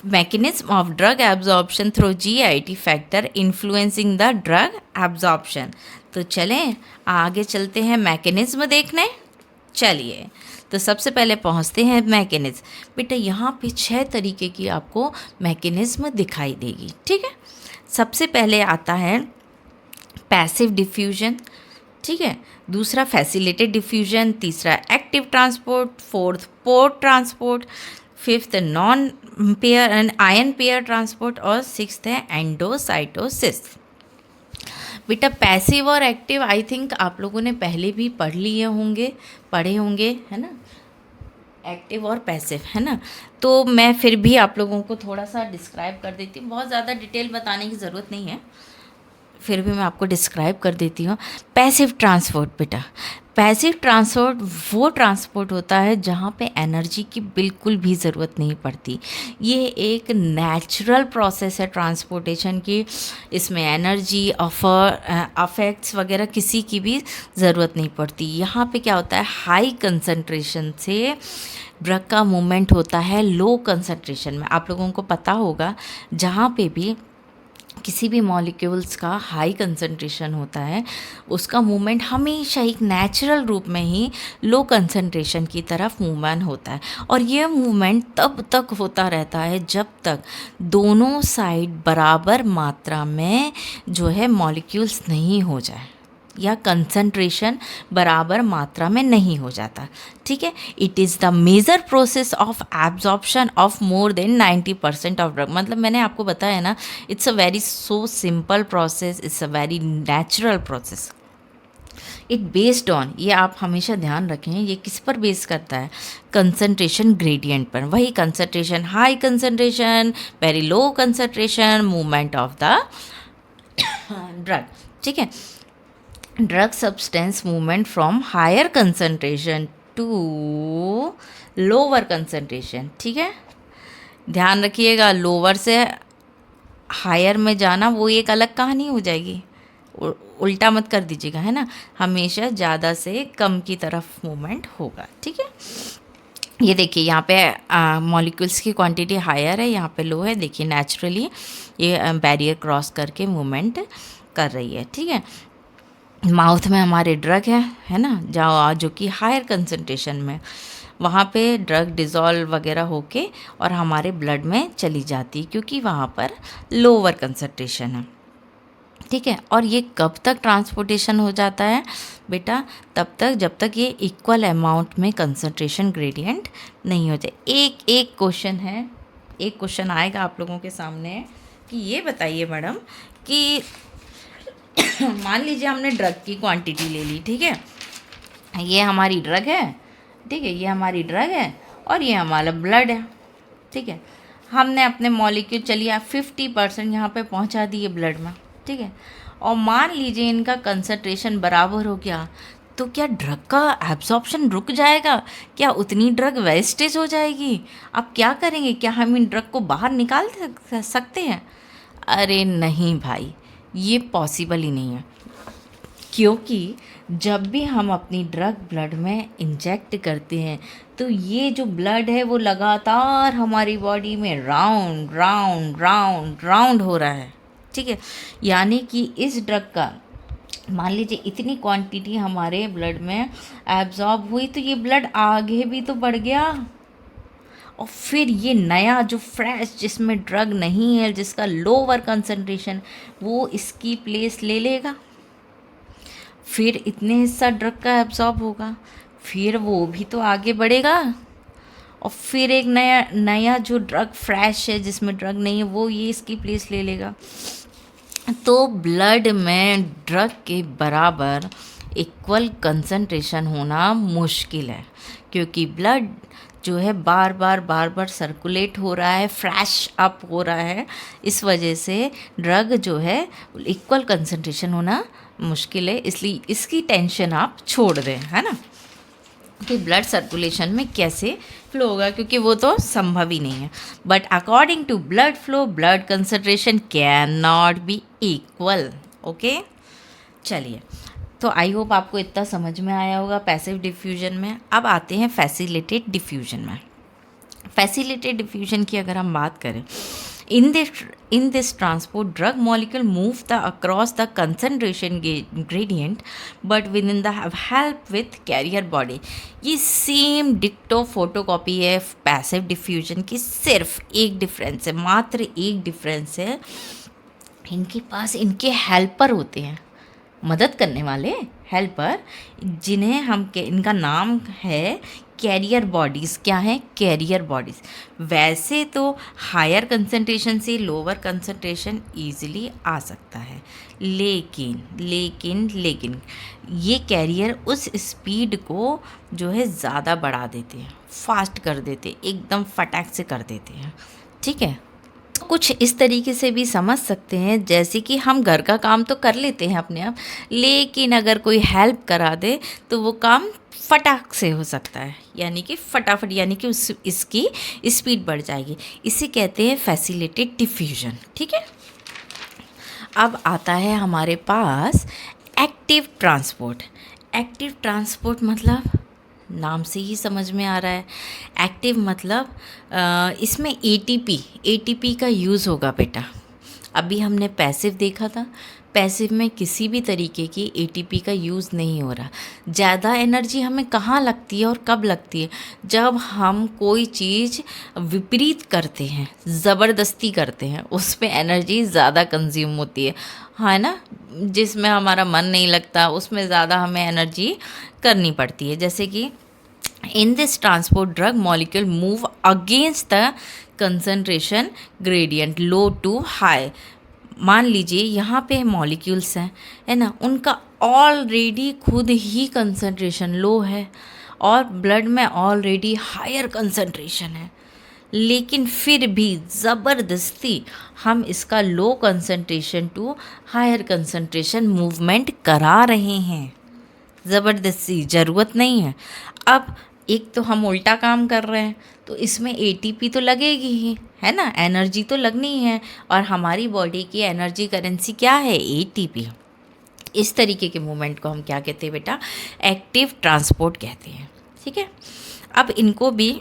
mechanism of drug absorption through GIT factor influencing the drug absorption। तो चलें आगे चलते हैं मैकेनिज्म देखने। चलिए, तो सबसे पहले पहुंचते हैं मैकेनिज्म। बेटा यहाँ पे 6 तरीके की आपको मैकेनिज्म दिखाई देगी। ठीक है, सबसे पहले आता है पैसिव डिफ्यूजन, ठीक है, दूसरा फैसिलिटेड डिफ्यूजन, तीसरा active transport, fourth port transport, fifth non pair and ion pair transport, और सिक्स्थ है एंडोसाइटोसिस। बेटा पैसिव और एक्टिव आई थिंक आप लोगों ने पहले भी पढ़े होंगे, है ना, एक्टिव और पैसिव, है ना। तो मैं फिर भी आप लोगों को थोड़ा सा डिस्क्राइब कर देती हूँ, बहुत ज़्यादा डिटेल बताने की ज़रूरत नहीं है, फिर भी मैं आपको डिस्क्राइब कर देती हूँ। पैसिव ट्रांसपोर्ट, बेटा पैसिव ट्रांसपोर्ट वो ट्रांसपोर्ट होता है जहाँ पे एनर्जी की बिल्कुल भी ज़रूरत नहीं पड़ती। ये एक नेचुरल प्रोसेस है ट्रांसपोर्टेशन की, इसमें एनर्जी अफेक्ट्स वगैरह किसी की भी ज़रूरत नहीं पड़ती। यहाँ पे क्या होता है, हाई कंसंट्रेशन से ड्रग का मूवमेंट होता है लो कंसंट्रेशन में। आप लोगों को पता होगा जहाँ पे भी किसी भी मॉलिक्यूल्स का हाई कंसंट्रेशन होता है, उसका मूवमेंट हमेशा एक नेचुरल रूप में ही लो कंसंट्रेशन की तरफ मूवमेंट होता है। और ये मूवमेंट तब तक होता रहता है जब तक दोनों साइड बराबर मात्रा में जो है मॉलिक्यूल्स नहीं हो जाए या कंसंट्रेशन बराबर मात्रा में नहीं हो जाता। ठीक है, it is the major process of absorption of more than 90% of drug. मतलब मैंने आपको बताया ना, it's a very so simple process, it's a very natural process. It based on, ये आप हमेशा ध्यान रखें, ये किस पर बेस करता है? कंसंट्रेशन ग्रेडियंट पर। वही concentration, high concentration, very low concentration, movement of the drug. ठीक है, drug substance movement from higher concentration to lower concentration। ठीक है, ध्यान रखिएगा, लोअर से हायर में जाना वो एक अलग कहानी हो जाएगी, उल्टा मत कर दीजिएगा, है ना। हमेशा ज़्यादा से कम की तरफ मूवमेंट होगा। ठीक है, ये देखिए यहाँ पे मॉलिक्यूल्स की क्वांटिटी हायर है, यहाँ पे लो है। देखिए नेचुरली ये बैरियर क्रॉस करके मूवमेंट कर रही है। ठीक है, माउथ में हमारे ड्रग है ना, जो कि हायर कंसंट्रेशन में, वहाँ पे ड्रग डिज़ोल्व वगैरह होके और हमारे ब्लड में चली जाती है, क्योंकि वहाँ पर लोअर कंसंट्रेशन है। ठीक है, और ये कब तक ट्रांसपोर्टेशन हो जाता है बेटा? तब तक जब तक ये इक्वल अमाउंट में कंसंट्रेशन ग्रेडियंट नहीं हो जाए। एक क्वेश्चन है, एक क्वेश्चन आएगा आप लोगों के सामने कि ये बताइए मैडम कि मान लीजिए हमने ड्रग की क्वांटिटी ले ली। ठीक है, ये हमारी ड्रग है। ठीक है, ये हमारी ड्रग है और ये हमारा ब्लड है। ठीक है, हमने अपने मॉलिक्यूल चलिए 50% यहाँ पे पहुँचा दिए ब्लड में। ठीक है, और मान लीजिए इनका कंसंट्रेशन बराबर हो गया, तो क्या ड्रग का एब्जॉर्प्शन रुक जाएगा? क्या उतनी ड्रग वेस्टेज हो जाएगी? आप क्या करेंगे? क्या हम इन ड्रग को बाहर निकाल सकते हैं? अरे नहीं भाई, ये पॉसिबल ही नहीं है, क्योंकि जब भी हम अपनी ड्रग ब्लड में इंजेक्ट करते हैं तो ये जो ब्लड है वो लगातार हमारी बॉडी में राउंड राउंड राउंड राउंड हो रहा है। ठीक है, यानी कि इस ड्रग का मान लीजिए इतनी क्वांटिटी हमारे ब्लड में एब्जॉर्ब हुई, तो ये ब्लड आगे भी तो बढ़ गया, और फिर ये नया जो फ्रेश जिसमें ड्रग नहीं है, जिसका लोअर कंसंट्रेशन, वो इसकी प्लेस ले लेगा। फिर इतने हिस्सा ड्रग का एब्जॉर्ब होगा, फिर वो भी तो आगे बढ़ेगा, और फिर एक नया जो ड्रग फ्रेश है जिसमें ड्रग नहीं है, वो ये इसकी प्लेस ले लेगा। तो ब्लड में ड्रग के बराबर इक्वल कंसंट्रेशन होना मुश्किल है, क्योंकि ब्लड जो है बार बार सर्कुलेट हो रहा है, फ्रेश अप हो रहा है। इस वजह से ड्रग जो है इक्वल कंसंट्रेशन होना मुश्किल है। इसलिए इसकी टेंशन आप छोड़ दें, है ना, कि ब्लड सर्कुलेशन में कैसे फ्लो होगा, क्योंकि वो तो संभव ही नहीं है। But according to blood flow, blood concentration can not be equal. Okay, चलिए, तो आई होप आपको इतना समझ में आया होगा पैसिव डिफ्यूजन में। अब आते हैं फैसिलिटेड डिफ्यूजन में। फैसिलिटेड डिफ्यूजन की अगर हम बात करें, in this transport, drug molecule move across the concentration gradient, but within the help with carrier body। ये सेम डिक्टो फोटोकॉपी है पैसिव डिफ्यूजन की, सिर्फ एक डिफरेंस है, मात्र एक डिफरेंस है, इनके पास इनके हेल्पर होते हैं, मदद करने वाले हेल्पर, जिन्हें हम इनका नाम है कैरियर बॉडीज़। क्या है? Carrier bodies. वैसे तो हायर कंसंट्रेशन से लोअर कंसंट्रेशन ईजिली आ सकता है, लेकिन ये कैरियर उस स्पीड को जो है ज़्यादा बढ़ा देते हैं, फास्ट कर देते, एकदम फटाक से कर देते हैं। ठीक है, कुछ इस तरीके से भी समझ सकते हैं, जैसे कि हम घर का काम तो कर लेते हैं अपने आप, लेकिन अगर कोई हेल्प करा दे तो वो काम फटाक से हो सकता है, यानी कि फटाफट, यानी कि इसकी स्पीड बढ़ जाएगी। इसे कहते हैं फैसिलिटेड डिफ्यूजन। ठीक है, अब आता है हमारे पास एक्टिव ट्रांसपोर्ट। एक्टिव ट्रांसपोर्ट मतलब नाम से ही समझ में आ रहा है, एक्टिव मतलब इसमें एटीपी का यूज़ होगा बेटा। अभी हमने पैसिव देखा था, पैसिव में किसी भी तरीके की एटीपी का यूज़ नहीं हो रहा। ज़्यादा एनर्जी हमें कहाँ लगती है और कब लगती है? जब हम कोई चीज़ विपरीत करते हैं, ज़बरदस्ती करते हैं, उस पे एनर्जी ज़्यादा कंज्यूम होती है ना। जिसमें हमारा मन नहीं लगता उसमें ज़्यादा हमें एनर्जी करनी पड़ती है। जैसे कि in this transport drug molecule move against the concentration gradient low to high। मान लीजिए यहाँ पे मॉलिक्यूल्स हैं, है ना, उनका ऑलरेडी खुद ही कंसंट्रेशन लो है और ब्लड में ऑलरेडी हायर कंसंट्रेशन है, लेकिन फिर भी ज़बरदस्ती हम इसका low concentration to higher concentration movement करा रहे हैं। ज़बरदस्ती, ज़रूरत नहीं है। अब एक तो हम उल्टा काम कर रहे हैं, तो इसमें एटीपी तो लगेगी ही, है ना, एनर्जी तो लगनी है, और हमारी बॉडी की एनर्जी करेंसी क्या है? एटीपी। इस तरीके के मूवमेंट को हम क्या कहते हैं बेटा? एक्टिव ट्रांसपोर्ट कहते हैं। ठीक है, अब इनको भी,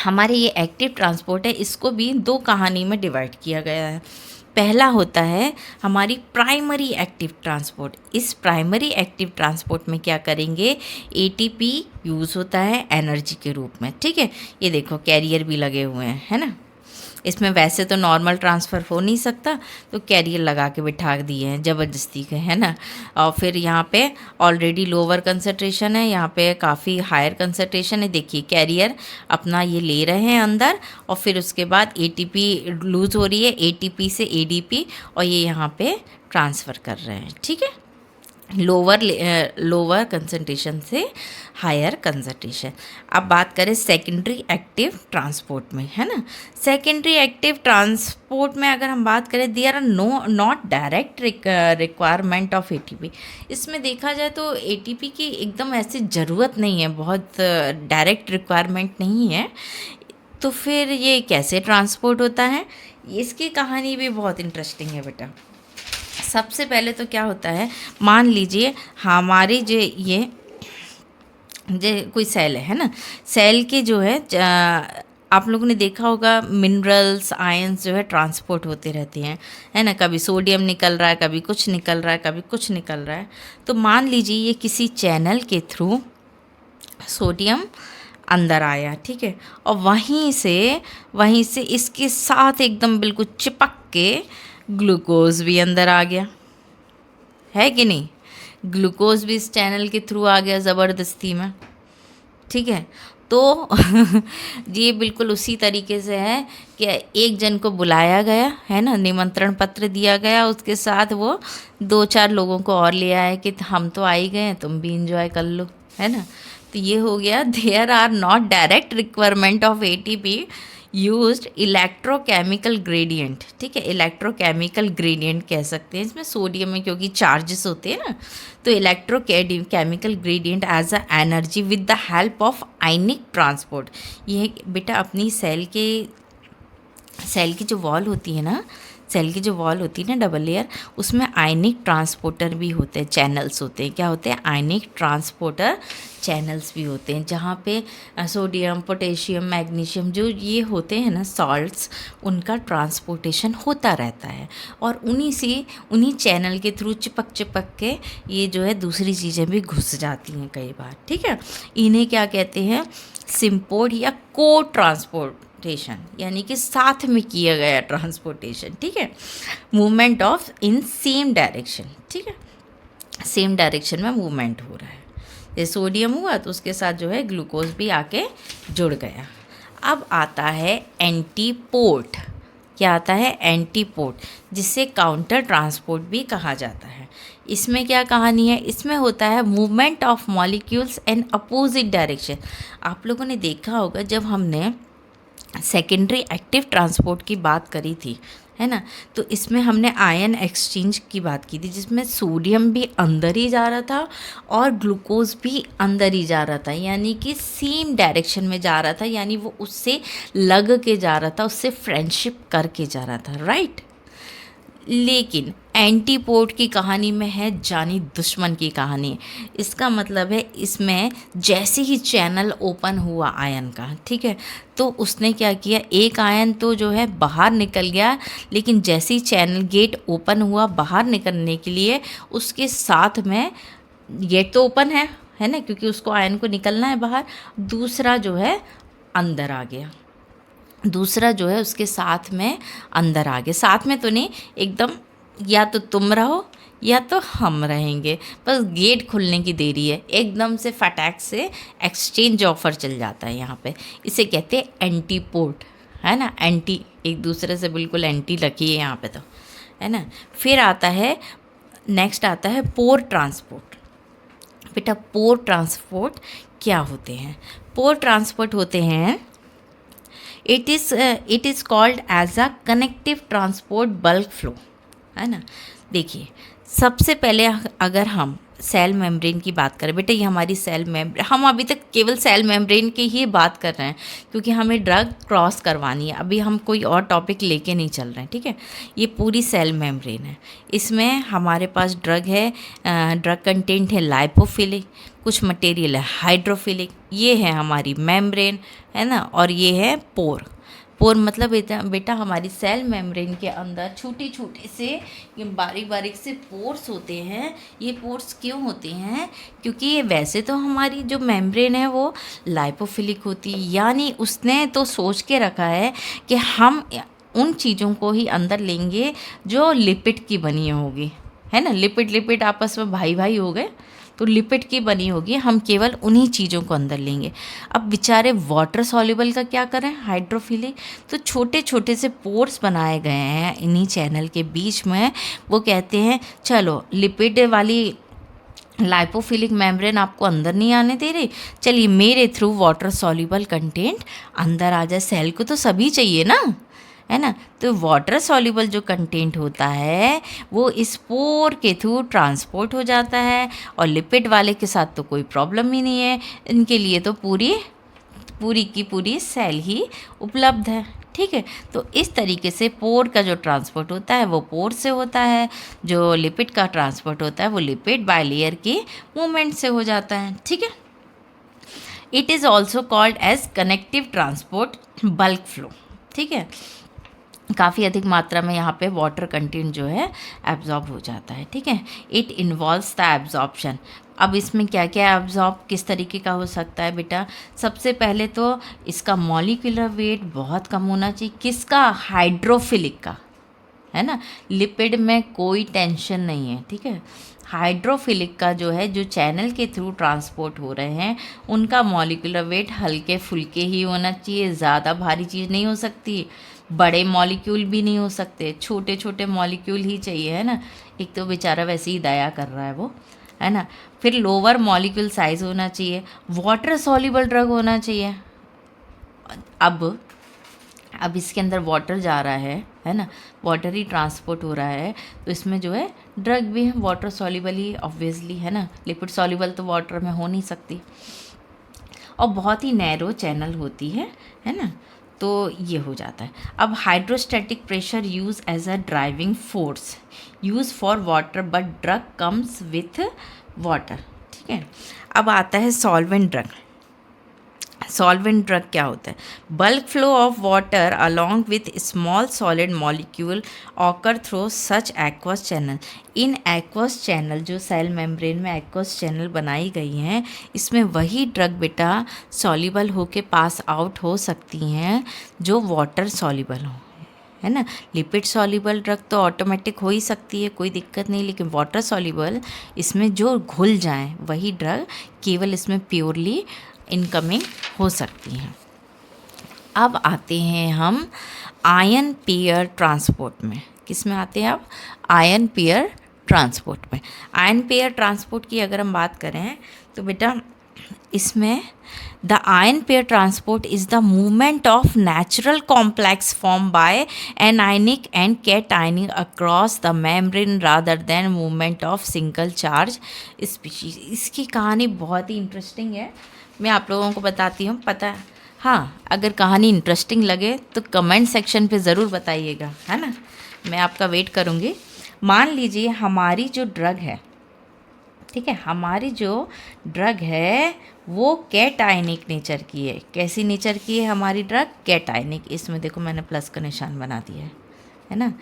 हमारे ये एक्टिव ट्रांसपोर्ट है, इसको भी दो कहानी में डिवाइड किया गया है। पहला होता है हमारी प्राइमरी एक्टिव ट्रांसपोर्ट। इस प्राइमरी एक्टिव ट्रांसपोर्ट में क्या करेंगे? एटीपी यूज़ होता है एनर्जी के रूप में। ठीक है, ये देखो कैरियर भी लगे हुए हैं, है ना। इसमें वैसे तो नॉर्मल ट्रांसफ़र हो नहीं सकता, तो कैरियर लगा के बिठा दिए हैं ज़बरदस्ती के, है ना। और फिर यहाँ पे ऑलरेडी लोअर कंसंट्रेशन है, यहाँ पे काफ़ी हायर कंसंट्रेशन है। देखिए कैरियर अपना ये ले रहे हैं अंदर, और फिर उसके बाद एटीपी लूज़ हो रही है, एटीपी से एडीपी, और ये यहाँ पे ट्रांसफ़र कर रहे हैं। ठीक है, लोअर कंसंट्रेशन से हायर कंसंट्रेशन। अब बात करें सेकेंडरी एक्टिव ट्रांसपोर्ट में, है ना। सेकेंडरी एक्टिव ट्रांसपोर्ट में अगर हम बात करें, there are not direct requirement of ATP. इसमें देखा जाए तो एटीपी की एकदम ऐसी ज़रूरत नहीं है, बहुत डायरेक्ट रिक्वायरमेंट नहीं है। तो फिर ये कैसे ट्रांसपोर्ट होता है? इसकी कहानी भी बहुत इंटरेस्टिंग है बेटा। सबसे पहले तो क्या होता है, मान लीजिए हमारी जो कोई सेल है ना, सेल के जो है आप लोगों ने देखा होगा मिनरल्स, आयंस जो है ट्रांसपोर्ट होते रहते हैं, है ना। कभी सोडियम निकल रहा है, कभी कुछ निकल रहा है, कभी कुछ निकल रहा है। तो मान लीजिए ये किसी चैनल के थ्रू सोडियम अंदर आया, ठीक है, और वहीं से इसके साथ एकदम बिल्कुल चिपक के ग्लूकोज भी अंदर आ गया, है कि नहीं। ग्लूकोज भी इस चैनल के थ्रू आ गया ज़बरदस्ती में। ठीक है, तो ये बिल्कुल उसी तरीके से है कि एक जन को बुलाया गया, है ना, निमंत्रण पत्र दिया गया, उसके साथ वो 2-4 लोगों को और ले आया कि हम तो आ ही गए हैं, तुम भी इंजॉय कर लो, है ना। तो ये हो गया, there are not direct requirement of ATP used electrochemical gradient. ठीक है, इलेक्ट्रोकेमिकल ग्रेडियंट कह सकते हैं इसमें, सोडियम में क्योंकि चार्जेस होते हैं ना, तो electrochemical gradient as a energy with the help of ionic transport. ये बेटा अपनी सेल की जो वॉल होती है ना, सेल की जो वॉल होती है ना डबल लेयर, उसमें आयनिक ट्रांसपोर्टर भी होते हैं, चैनल्स होते हैं। क्या होते हैं? आयनिक ट्रांसपोर्टर चैनल्स भी होते हैं, जहाँ पे सोडियम, पोटेशियम, मैग्नीशियम जो ये होते हैं ना सॉल्ट्स, उनका ट्रांसपोर्टेशन होता रहता है, और उन्हीं चैनल के थ्रू चिपक के ये जो है दूसरी चीज़ें भी घुस जाती हैं कई बार। ठीक है, इन्हें क्या कहते हैं? सिम्पोर्ट या को ट्रांसपोर्टेशन, यानी कि साथ में किया गया ट्रांसपोर्टेशन। ठीक है, movement of in same direction. ठीक है, सेम डायरेक्शन में मूवमेंट हो रहा है। ये सोडियम हुआ तो उसके साथ जो है ग्लूकोज भी आके जुड़ गया। अब आता है एंटीपोर्ट। क्या आता है? एंटीपोर्ट, जिसे काउंटर ट्रांसपोर्ट भी कहा जाता है। इसमें क्या कहानी है? इसमें होता है movement of molecules in opposite direction. आप लोगों ने देखा होगा जब हमने सेकेंडरी एक्टिव ट्रांसपोर्ट की बात करी थी, है ना, तो इसमें हमने आयन एक्सचेंज की बात की थी, जिसमें सोडियम भी अंदर ही जा रहा था और ग्लूकोज भी अंदर ही जा रहा था, यानी कि सेम डायरेक्शन में जा रहा था, यानी वो उससे लग के जा रहा था, उससे फ्रेंडशिप करके जा रहा था, राइट। लेकिन एंटीपोड की कहानी में है जानी दुश्मन की कहानी। इसका मतलब है इसमें जैसे ही चैनल ओपन हुआ आयन का, ठीक है, तो उसने क्या किया, एक आयन तो जो है बाहर निकल गया, लेकिन जैसे ही चैनल गेट ओपन हुआ बाहर निकलने के लिए, उसके साथ में गेट तो ओपन है ना, क्योंकि उसको आयन को निकलना है बाहर, दूसरा जो है अंदर आ गया, दूसरा जो है उसके साथ में अंदर आ गया। साथ में तो नहीं, एकदम या तो तुम रहो या तो हम रहेंगे, बस गेट खुलने की देरी है, एकदम से फटाक से एक्सचेंज ऑफर चल जाता है यहाँ पे। इसे कहते हैं एंटीपोड, है ना, एंटी, एक दूसरे से बिल्कुल एंटी रखी है यहाँ पे तो, है ना। फिर आता है, नेक्स्ट आता है पोर ट्रांसपोर्ट। बेटा पोर ट्रांसपोर्ट क्या होते हैं? पोर ट्रांसपोर्ट होते हैं, it is called as a connective transport bulk flow, है ना। देखिए, सबसे पहले अगर हम सेल मेम्ब्रेन की बात करें, बेटा ये हमारी सेल मेम्ब्रेन, हम अभी तक केवल सेल मेम्ब्रेन की ही बात कर रहे हैं, क्योंकि हमें ड्रग क्रॉस करवानी है, अभी हम कोई और टॉपिक लेके नहीं चल रहे हैं, ठीक है। ये पूरी सेल मेम्ब्रेन है, इसमें हमारे पास ड्रग है, ड्रग कंटेंट है लाइपोफिलिक, कुछ मटेरियल है हाइड्रोफिलिक, ये है हमारी मेम्ब्रेन, है ना, और ये है पोर। पोर मतलब बेटा हमारी सेल मेम्ब्रेन के अंदर छोटे छोटे से ये बारीक बारीक से पोर्स होते हैं। ये पोर्स क्यों होते हैं? क्योंकि ये वैसे तो हमारी जो मेम्ब्रेन है वो लाइपोफिलिक होती है, यानी उसने तो सोच के रखा है कि हम उन चीज़ों को ही अंदर लेंगे जो लिपिड की बनी होगी, है ना। लिपिड आपस में भाई भाई हो गए, तो लिपिड की बनी होगी, हम केवल उन्हीं चीज़ों को अंदर लेंगे। अब बेचारे वाटर सॉल्युबल का क्या करें, हाइड्रोफिलिक, तो छोटे छोटे से पोर्स बनाए गए हैं इन्हीं चैनल के बीच में। वो कहते हैं चलो लिपिड वाली लाइपोफिलिक मेम्ब्रेन आपको अंदर नहीं आने दे रही, चलिए मेरे थ्रू वाटर सॉल्युबल कंटेंट अंदर आ जाए, सेल को तो सभी चाहिए ना, है ना। तो वाटर सॉल्युबल जो कंटेंट होता है वो इस पोर के थ्रू ट्रांसपोर्ट हो जाता है, और लिपिड वाले के साथ तो कोई प्रॉब्लम ही नहीं है, इनके लिए तो पूरी की पूरी सेल ही उपलब्ध है, ठीक है। तो इस तरीके से पोर का जो ट्रांसपोर्ट होता है वो पोर से होता है, जो लिपिड का ट्रांसपोर्ट होता है वो लिपिड बाइलेयर के मूवमेंट से हो जाता है, ठीक है। It is also called as connective transport bulk flow, ठीक है। काफ़ी अधिक मात्रा में यहाँ पे वाटर कंटेंट जो है एब्जॉर्ब हो जाता है, ठीक है। It involves the absorption. अब इसमें क्या क्या एब्जॉर्ब किस तरीके का हो सकता है बेटा? सबसे पहले तो इसका मॉलिक्यूलर वेट बहुत कम होना चाहिए, किसका? हाइड्रोफिलिक का, है ना। लिपिड में कोई टेंशन नहीं है, ठीक है। हाइड्रोफिलिक का जो है, जो चैनल के थ्रू ट्रांसपोर्ट हो रहे हैं, उनका मॉलिक्यूलर वेट हल्के फुल्के ही होना चाहिए, ज़्यादा भारी चीज़ नहीं हो सकती, बड़े मॉलिक्यूल भी नहीं हो सकते, छोटे छोटे मॉलिक्यूल ही चाहिए, है ना। एक तो बेचारा वैसे ही दया कर रहा है वो, है ना। फिर लोअर मॉलिक्यूल साइज़ होना चाहिए, वाटर सॉल्युबल ड्रग होना चाहिए। अब इसके अंदर वाटर जा रहा है ना, वाटर ही ट्रांसपोर्ट हो रहा है, तो इसमें जो है ड्रग भी है वाटर सॉल्युबल ही ऑब्वियसली, है ना। लिपिड सॉल्युबल तो वाटर में हो नहीं सकती, और बहुत ही नैरो चैनल होती है ना। तो ये हो जाता है। अब hydrostatic pressure use as a driving force use for water, but drug comes with water, ठीक है। अब आता है सॉल्वेंट ड्रग। सॉल्वेंट ड्रग क्या होता है? Bulk flow of water along with small solid molecule occur through such aqueous channel. In aqueous channel, जो cell membrane में एक्वस चैनल बनाई गई हैं, इसमें वही ड्रग बेटा सॉल्युबल होके पास आउट हो सकती हैं जो वाटर सॉल्युबल हो, है ना। लिपिड सॉल्युबल ड्रग तो ऑटोमेटिक हो ही सकती है, कोई दिक्कत नहीं, लेकिन वाटर सॉल्युबल इसमें जो घुल जाएं वही ड्रग केवल इसमें प्योरली इनकमिंग हो सकती हैं। अब आते हैं हम आयन पेयर ट्रांसपोर्ट में। किस में आते हैं अब? आयन पेयर ट्रांसपोर्ट में। आयन पेयर ट्रांसपोर्ट की अगर हम बात करें तो बेटा इसमें the ion pair transport is the movement of natural complex form by anionic and cationic across the membrane rather than movement of single charge species. इसकी कहानी बहुत ही इंटरेस्टिंग है, मैं आप लोगों को बताती हूँ, पता हाँ, अगर कहानी इंटरेस्टिंग लगे तो कमेंट सेक्शन पे ज़रूर बताइएगा, है ना, मैं आपका वेट करूँगी। मान लीजिए हमारी जो ड्रग है, ठीक है, हमारी जो ड्रग है वो कैटायनिक नेचर की है। कैसी नेचर की है हमारी ड्रग? कैटायनिक। इसमें देखो मैंने प्लस का निशान बना दिया है ना,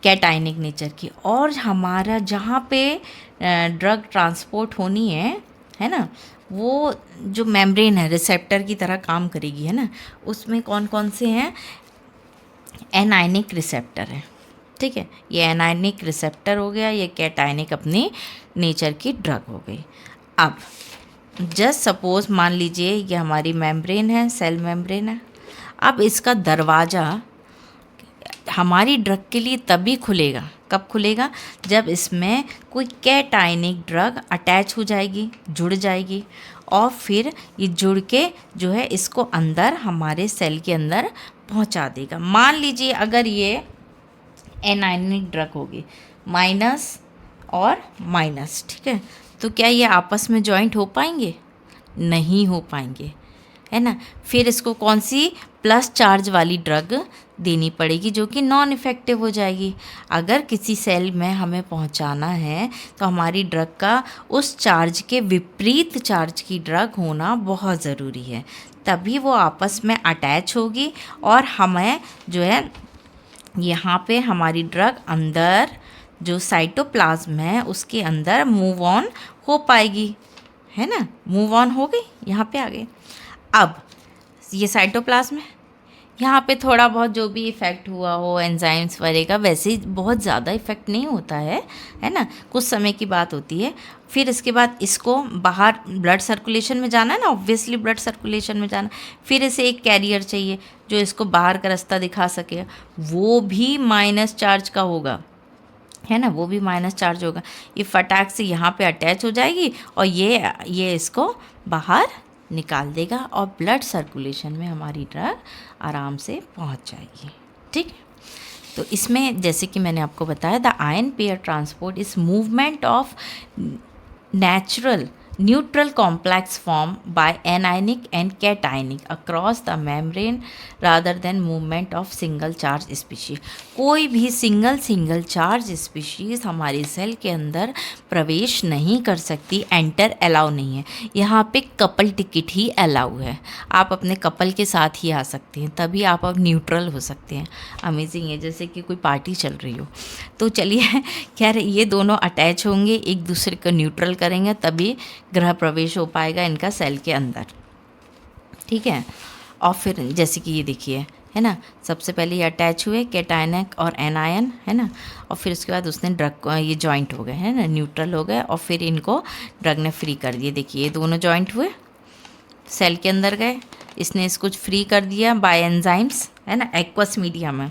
कैटायनिक नेचर की। और हमारा जहाँ पे ड्रग ट्रांसपोर्ट होनी है ना, वो जो मेम्ब्रेन है रिसेप्टर की तरह काम करेगी, है ना, उसमें कौन कौन से हैं? एनायनिक रिसेप्टर है, ठीक है। ये एनायनिक रिसेप्टर हो गया, ये कैटायनिक अपनी नेचर की ड्रग हो गई। अब जस्ट सपोज मान लीजिए ये हमारी मेम्ब्रेन है, सेल मेम्ब्रेन है। अब इसका दरवाज़ा हमारी ड्रग के लिए तभी खुलेगा, कब खुलेगा? जब इसमें कोई कैटायनिक ड्रग अटैच हो जाएगी, जुड़ जाएगी, और फिर ये जुड़ के जो है इसको अंदर हमारे सेल के अंदर पहुंचा देगा। मान लीजिए अगर ये एनायनिक ड्रग होगी, माइनस और माइनस, ठीक है, तो क्या ये आपस में जॉइंट हो पाएंगे? नहीं हो पाएंगे, है ना। फिर इसको कौन सी प्लस चार्ज वाली ड्रग देनी पड़ेगी, जो कि नॉन इफ़ेक्टिव हो जाएगी। अगर किसी सेल में हमें पहुंचाना है तो हमारी ड्रग का उस चार्ज के विपरीत चार्ज की ड्रग होना बहुत ज़रूरी है, तभी वो आपस में अटैच होगी और हमें जो है यहाँ पे हमारी ड्रग अंदर जो साइटोप्लाज्म है उसके अंदर मूव ऑन हो पाएगी, है ना। मूव ऑन हो गई, यहाँ पे आ गई। अब ये साइटोप्लाज्म है, यहाँ पे थोड़ा बहुत जो भी इफ़ेक्ट हुआ हो एंजाइम्स वगैरह का, वैसे ही बहुत ज़्यादा इफ़ेक्ट नहीं होता है ना, कुछ समय की बात होती है। फिर इसके बाद इसको बाहर ब्लड सर्कुलेशन में जाना है ना, ऑब्वियसली ब्लड सर्कुलेशन में जाना। फिर इसे एक कैरियर चाहिए जो इसको बाहर का रास्ता दिखा सके, वो भी माइनस चार्ज का होगा, है ना, वो भी माइनस चार्ज होगा। ये फटाक से यहाँ पे अटैच हो जाएगी और ये इसको बाहर निकाल देगा और ब्लड सर्कुलेशन में हमारी ड्रग आराम से पहुँच जाएगी, ठीक है। तो इसमें जैसे कि मैंने आपको बताया, the ion pair transport is movement of natural neutral complex formed by anionic and cationic across the membrane rather than movement of single charge species। कोई भी सिंगल चार्ज स्पीशीज हमारे सेल के अंदर प्रवेश नहीं कर सकती, एंटर अलाउ नहीं है। यहाँ पे कपल टिकट ही अलाउ है, आप अपने कपल के साथ ही आ सकते हैं, तभी आप अब न्यूट्रल हो सकते हैं। अमेजिंग है, जैसे कि कोई पार्टी चल रही हो। तो चलिए, खैर ये दोनों अटैच होंगे, एक दूसरे को न्यूट्रल करेंगे, तभी गृह प्रवेश हो पाएगा इनका सेल के अंदर, ठीक है। और फिर जैसे कि ये देखिए, है ना, सबसे पहले ये अटैच हुए कैटायनिक और एनायन, है ना, और फिर उसके बाद उसने ड्रग ये जॉइंट हो गए, है ना, न्यूट्रल हो गए, और फिर इनको ड्रग ने फ्री कर दिए। देखिए ये दोनों जॉइंट हुए, सेल के अंदर गए, इसने इसको फ्री कर दिया बाय एंजाइम्स, है ना, एक्वस मीडिया में,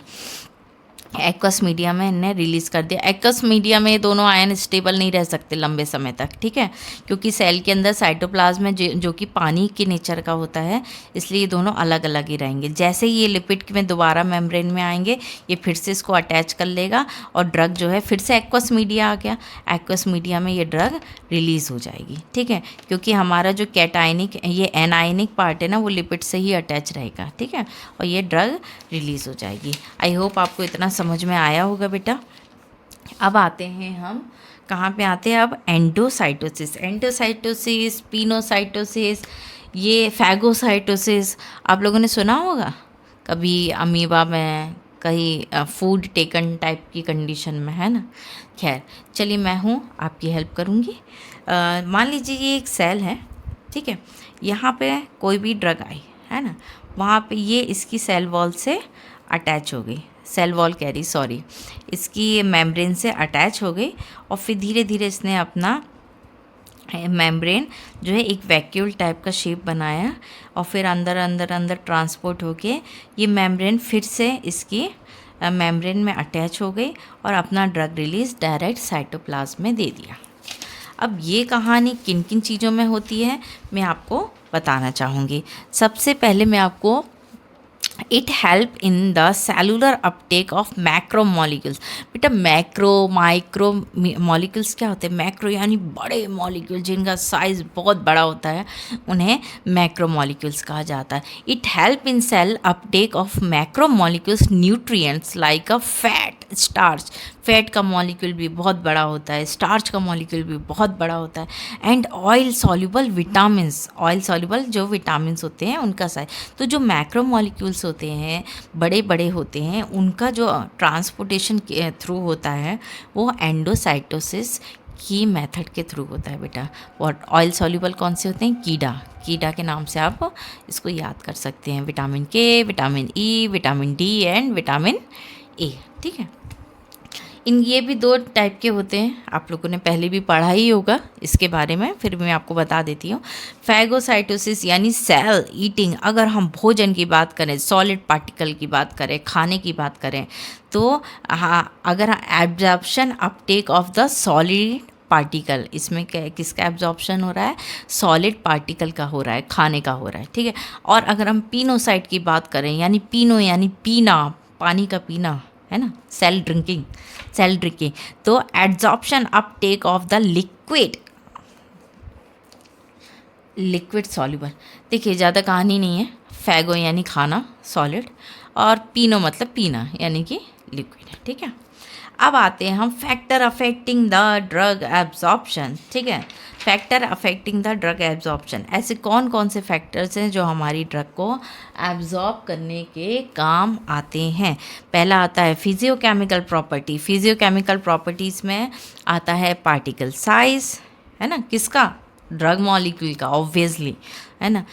एक्वस मीडिया में इन्हें रिलीज़ कर दिया। एक्वस मीडिया में ये दोनों आयन स्टेबल नहीं रह सकते लंबे समय तक, ठीक है, क्योंकि सेल के अंदर साइटोप्लाज्म में जो कि पानी के नेचर का होता है, इसलिए ये दोनों अलग अलग ही रहेंगे। जैसे ही ये लिपिड में दोबारा मेम्ब्रेन में आएंगे, ये फिर से इसको अटैच कर लेगा और ड्रग जो है फिर से एक्वस मीडिया आ गया, एक्वस मीडिया में ये ड्रग रिलीज़ हो जाएगी, ठीक है, क्योंकि हमारा जो कैटायनिक ये एनायनिक पार्ट है ना, वो लिपिड से ही अटैच रहेगा, ठीक है, और ये ड्रग रिलीज़ हो जाएगी। आई होप आपको इतना समझ में आया होगा बेटा। अब आते हैं हम कहाँ पे आते हैं अब? एंडोसाइटोसिस, एंडोसाइटोसिस, पिनोसाइटोसिस, ये फैगोसाइटोसिस आप लोगों ने सुना होगा कभी, अमीबा में, कहीं फूड टेकन टाइप की कंडीशन में, है ना। खैर चलिए, मैं हूँ आपकी हेल्प करूँगी। मान लीजिए ये एक सेल है, ठीक है, यहाँ पे कोई भी ड्रग आई, है ना, वहाँ पे ये इसकी सेल वॉल से अटैच हो गई, सेल वॉल कह रही, सॉरी, इसकी मेम्ब्रेन से अटैच हो गई, और फिर धीरे धीरे इसने अपना मेम्ब्रेन जो है एक वैक्यूल टाइप का शेप बनाया, और फिर अंदर अंदर अंदर ट्रांसपोर्ट होके ये मेम्ब्रेन फिर से इसकी मेम्ब्रेन में अटैच हो गई और अपना ड्रग रिलीज़ डायरेक्ट साइटोप्लाज्म में दे दिया। अब ये कहानी किन किन चीज़ों में होती है मैं आपको बताना चाहूँगी। सबसे पहले मैं आपको it help in the cellular Uptake of macro molecules. बेटा मैक्रो माइक्रो मॉलिक्यूल्स क्या होते हैं? मैक्रो यानी बड़े मॉलिक्यूल जिनका साइज़ बहुत बड़ा होता है, उन्हें मैक्रो मॉलिक्यूल्स कहा जाता है। It help in cell uptake of macro molecules nutrients like a fat, starch, fat का मॉलिक्यूल भी बहुत बड़ा होता है, स्टार्च का मॉलिक्यूल भी बहुत बड़ा होता है, and oil soluble vitamins, oil soluble जो विटामिन्स होते हैं उनका साइज। तो जो मैक्रो मॉलिक्यूल्स होते हैं, बड़े बड़े होते हैं, उनका जो ट्रांसपोर्टेशन के थ्रू होता है वो एंडोसाइटोसिस की मेथड के थ्रू होता है बेटा। और ऑयल सॉल्युबल कौन से होते हैं? कीड़ा, कीड़ा के नाम से आप इसको याद कर सकते हैं, विटामिन के, vitamin E, vitamin D and vitamin A. ठीक है, इन ये भी 2 टाइप के होते हैं, आप लोगों ने पहले भी पढ़ा ही होगा इसके बारे में, फिर भी मैं आपको बता देती हूँ। फैगोसाइटोसिस यानी सेल ईटिंग, अगर हम भोजन की बात करें, सॉलिड पार्टिकल की बात करें, खाने की बात करें, तो हाँ, अगर absorption Uptake of the solid particle, इसमें क्या, किसका एब्जॉर्प्शन हो रहा है? सॉलिड पार्टिकल का हो रहा है, खाने का हो रहा है। ठीक है, और अगर हम पीनोसाइट की बात करें, यानी पीनो यानी पीना, पानी का पीना है ना, सेल ड्रिंकिंग, तो adsorption Uptake of the liquid soluble. देखिए ज़्यादा कहानी नहीं है, फैगो यानी खाना सॉलिड, और पीनो मतलब पीना यानी कि लिक्विड है। ठीक है, अब आते हैं हम factor affecting the drug absorption. ठीक है, factor affecting the drug absorption, ऐसे कौन कौन से फैक्टर्स हैं जो हमारी ड्रग को एब्जॉर्ब करने के काम आते हैं? पहला आता है फिजियोकेमिकल प्रॉपर्टी। फिजियोकेमिकल प्रॉपर्टीज़ में आता है पार्टिकल साइज, है ना, किसका? ड्रग मॉलिक्यूल का, ऑब्वियसली, है ना।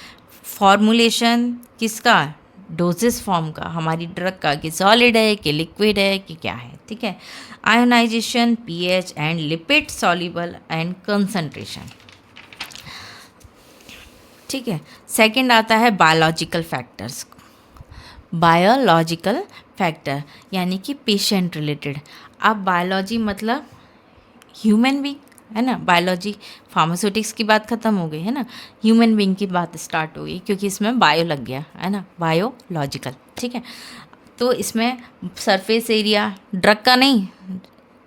फॉर्मुलेशन किसका? डोजेस फॉर्म का, हमारी ड्रग का, कि सॉलिड है कि लिक्विड है कि क्या है। ठीक है, ionization, pH and lipid soluble and concentration. ठीक है, सेकंड आता है बायोलॉजिकल फैक्टर्स। बायोलॉजिकल फैक्टर यानी कि पेशेंट रिलेटेड। अब बायोलॉजी मतलब ह्यूमन बीइंग, है ना, बायोलॉजी फार्मास्यूटिक्स की बात ख़त्म हो गई, है ना, ह्यूमन बीइंग की बात स्टार्ट हो गई, क्योंकि इसमें बायो लग गया, है ना, बायोलॉजिकल। ठीक है, तो इसमें सरफेस एरिया ड्रग का नहीं,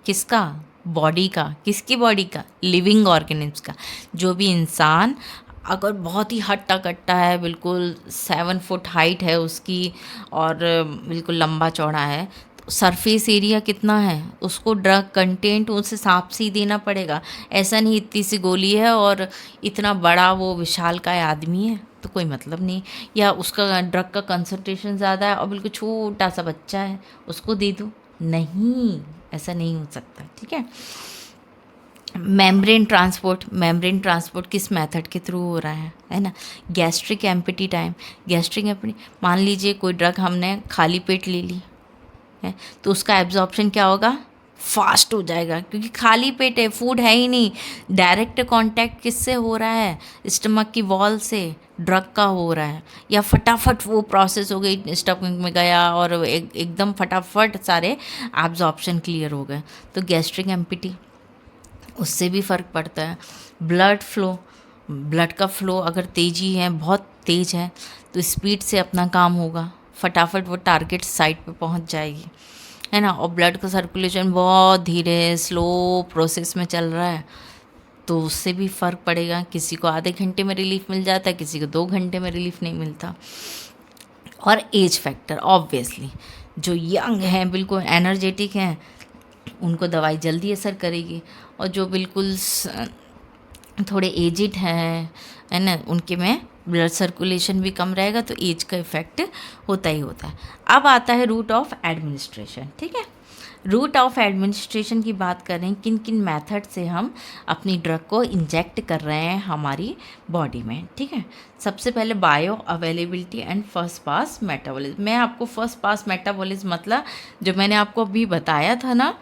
किसका? बॉडी का। किसकी बॉडी का? लिविंग ऑर्गेनिम्स का। जो भी इंसान अगर बहुत ही हट्टा कट्टा है, बिल्कुल 7 फुट हाइट है उसकी, और बिल्कुल लंबा चौड़ा है, सरफेस एरिया कितना है, उसको ड्रग कंटेंट उस हिसाब से ही देना पड़ेगा। ऐसा नहीं इतनी सी गोली है और इतना बड़ा वो विशालकाय आदमी है, तो कोई मतलब नहीं। या उसका ड्रग का कंसंट्रेशन ज़्यादा है और बिल्कुल छोटा सा बच्चा है, उसको दे दूँ? नहीं, ऐसा नहीं हो सकता। ठीक है, मेम्ब्रेन ट्रांसपोर्ट किस मेथड के थ्रू हो रहा है ना। Gastric empty time, gastric empty, मान लीजिए कोई ड्रग हमने खाली पेट ले ली है, तो उसका एब्जॉर्प्शन क्या होगा? फास्ट हो जाएगा, क्योंकि खाली पेट है, फूड है ही नहीं। डायरेक्ट कांटेक्ट किससे हो रहा है? स्टमक की वॉल से ड्रग का हो रहा है, या फटाफट वो प्रोसेस हो गई, स्टमक में गया और एकदम फटाफट सारे एब्जॉर्प्शन क्लियर हो गए। तो गैस्ट्रिक एम्पिटी, उससे भी फ़र्क पड़ता है। ब्लड फ्लो, ब्लड का फ्लो अगर तेज़ी है, बहुत तेज़ है, तो स्पीड से अपना काम होगा, फटाफट वो टारगेट साइट पे पहुंच जाएगी, है ना। और ब्लड का सर्कुलेशन बहुत धीरे स्लो प्रोसेस में चल रहा है, तो उससे भी फ़र्क पड़ेगा। किसी को आधे घंटे में रिलीफ मिल जाता है, किसी को 2 घंटे में रिलीफ नहीं मिलता। और एज फैक्टर, ऑब्वियसली जो यंग हैं, बिल्कुल एनर्जेटिक हैं, उनको दवाई जल्दी असर करेगी, और जो बिल्कुल थोड़े एजिड हैं, है ना, उनके में ब्लड सर्कुलेशन भी कम रहेगा, तो एज का इफ़ेक्ट होता ही होता है। अब आता है रूट ऑफ एडमिनिस्ट्रेशन। ठीक है, रूट ऑफ एडमिनिस्ट्रेशन की बात करें, किन किन मेथड से हम अपनी ड्रग को इंजेक्ट कर रहे हैं हमारी बॉडी में। ठीक है, सबसे पहले bio availability and first pass metabolism. मैं आपको फर्स्ट पास मेटाबॉलिज्म मतलब जो मैंने आपको अभी बताया था ना,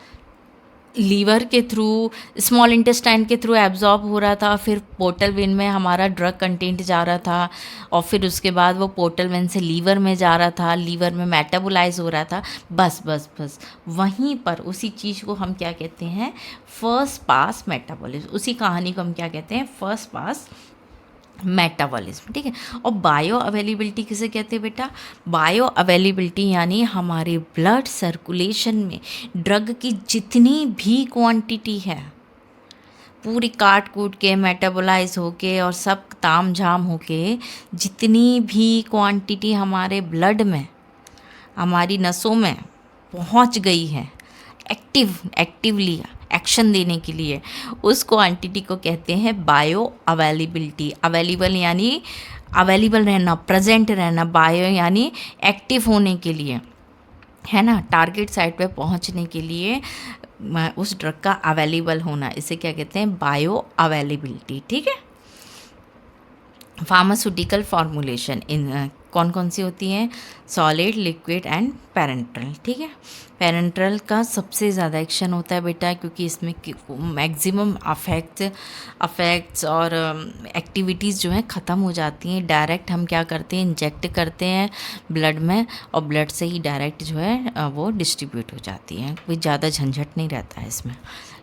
लीवर के थ्रू, स्मॉल इंटेस्टाइन के थ्रू एब्जॉर्ब हो रहा था, फिर पोर्टल वेन में हमारा ड्रग कंटेंट जा रहा था, और फिर उसके बाद वो पोर्टल वेन से लीवर में जा रहा था, लीवर में मेटाबोलाइज हो रहा था। बस वहीं पर उसी चीज़ को हम क्या कहते हैं? First pass metabolism. उसी कहानी को हम क्या कहते हैं? First pass metabolism. ठीक है, और बायो अवेलेबिलिटी किसे कहते हैं बेटा? बायो अवेलेबिलिटी यानी हमारे ब्लड सर्कुलेशन में ड्रग की जितनी भी क्वांटिटी है, पूरी काट कूट के मेटाबोलाइज होके और सब ताम झाम होके जितनी भी क्वांटिटी हमारे ब्लड में, हमारी नसों में पहुंच गई है, एक्टिवली एक्शन देने के लिए, उस क्वांटिटी को कहते हैं बायो अवेलेबिलिटी। अवेलेबल यानी अवेलेबल रहना, प्रेजेंट रहना, बायो यानी एक्टिव होने के लिए, है ना, टारगेट साइट पे पहुंचने के लिए उस ड्रग का अवेलेबल होना, इसे क्या कहते हैं, बायो अवेलेबिलिटी। ठीक है। फार्मास्यूटिकल फॉर्मुलेशन इन कौन कौन सी होती हैं, सॉलिड, लिक्विड एंड पैरेंट्रल। ठीक है। पैरेंट्रल का सबसे ज़्यादा एक्शन होता है बेटा, क्योंकि इसमें मैक्सिमम अफेक्ट्स और एक्टिविटीज़ जो हैं ख़त्म हो जाती हैं। डायरेक्ट हम क्या करते हैं, इंजेक्ट करते हैं ब्लड में, और ब्लड से ही डायरेक्ट जो है वो डिस्ट्रीब्यूट हो जाती हैं, कोई ज़्यादा झंझट नहीं रहता है इसमें।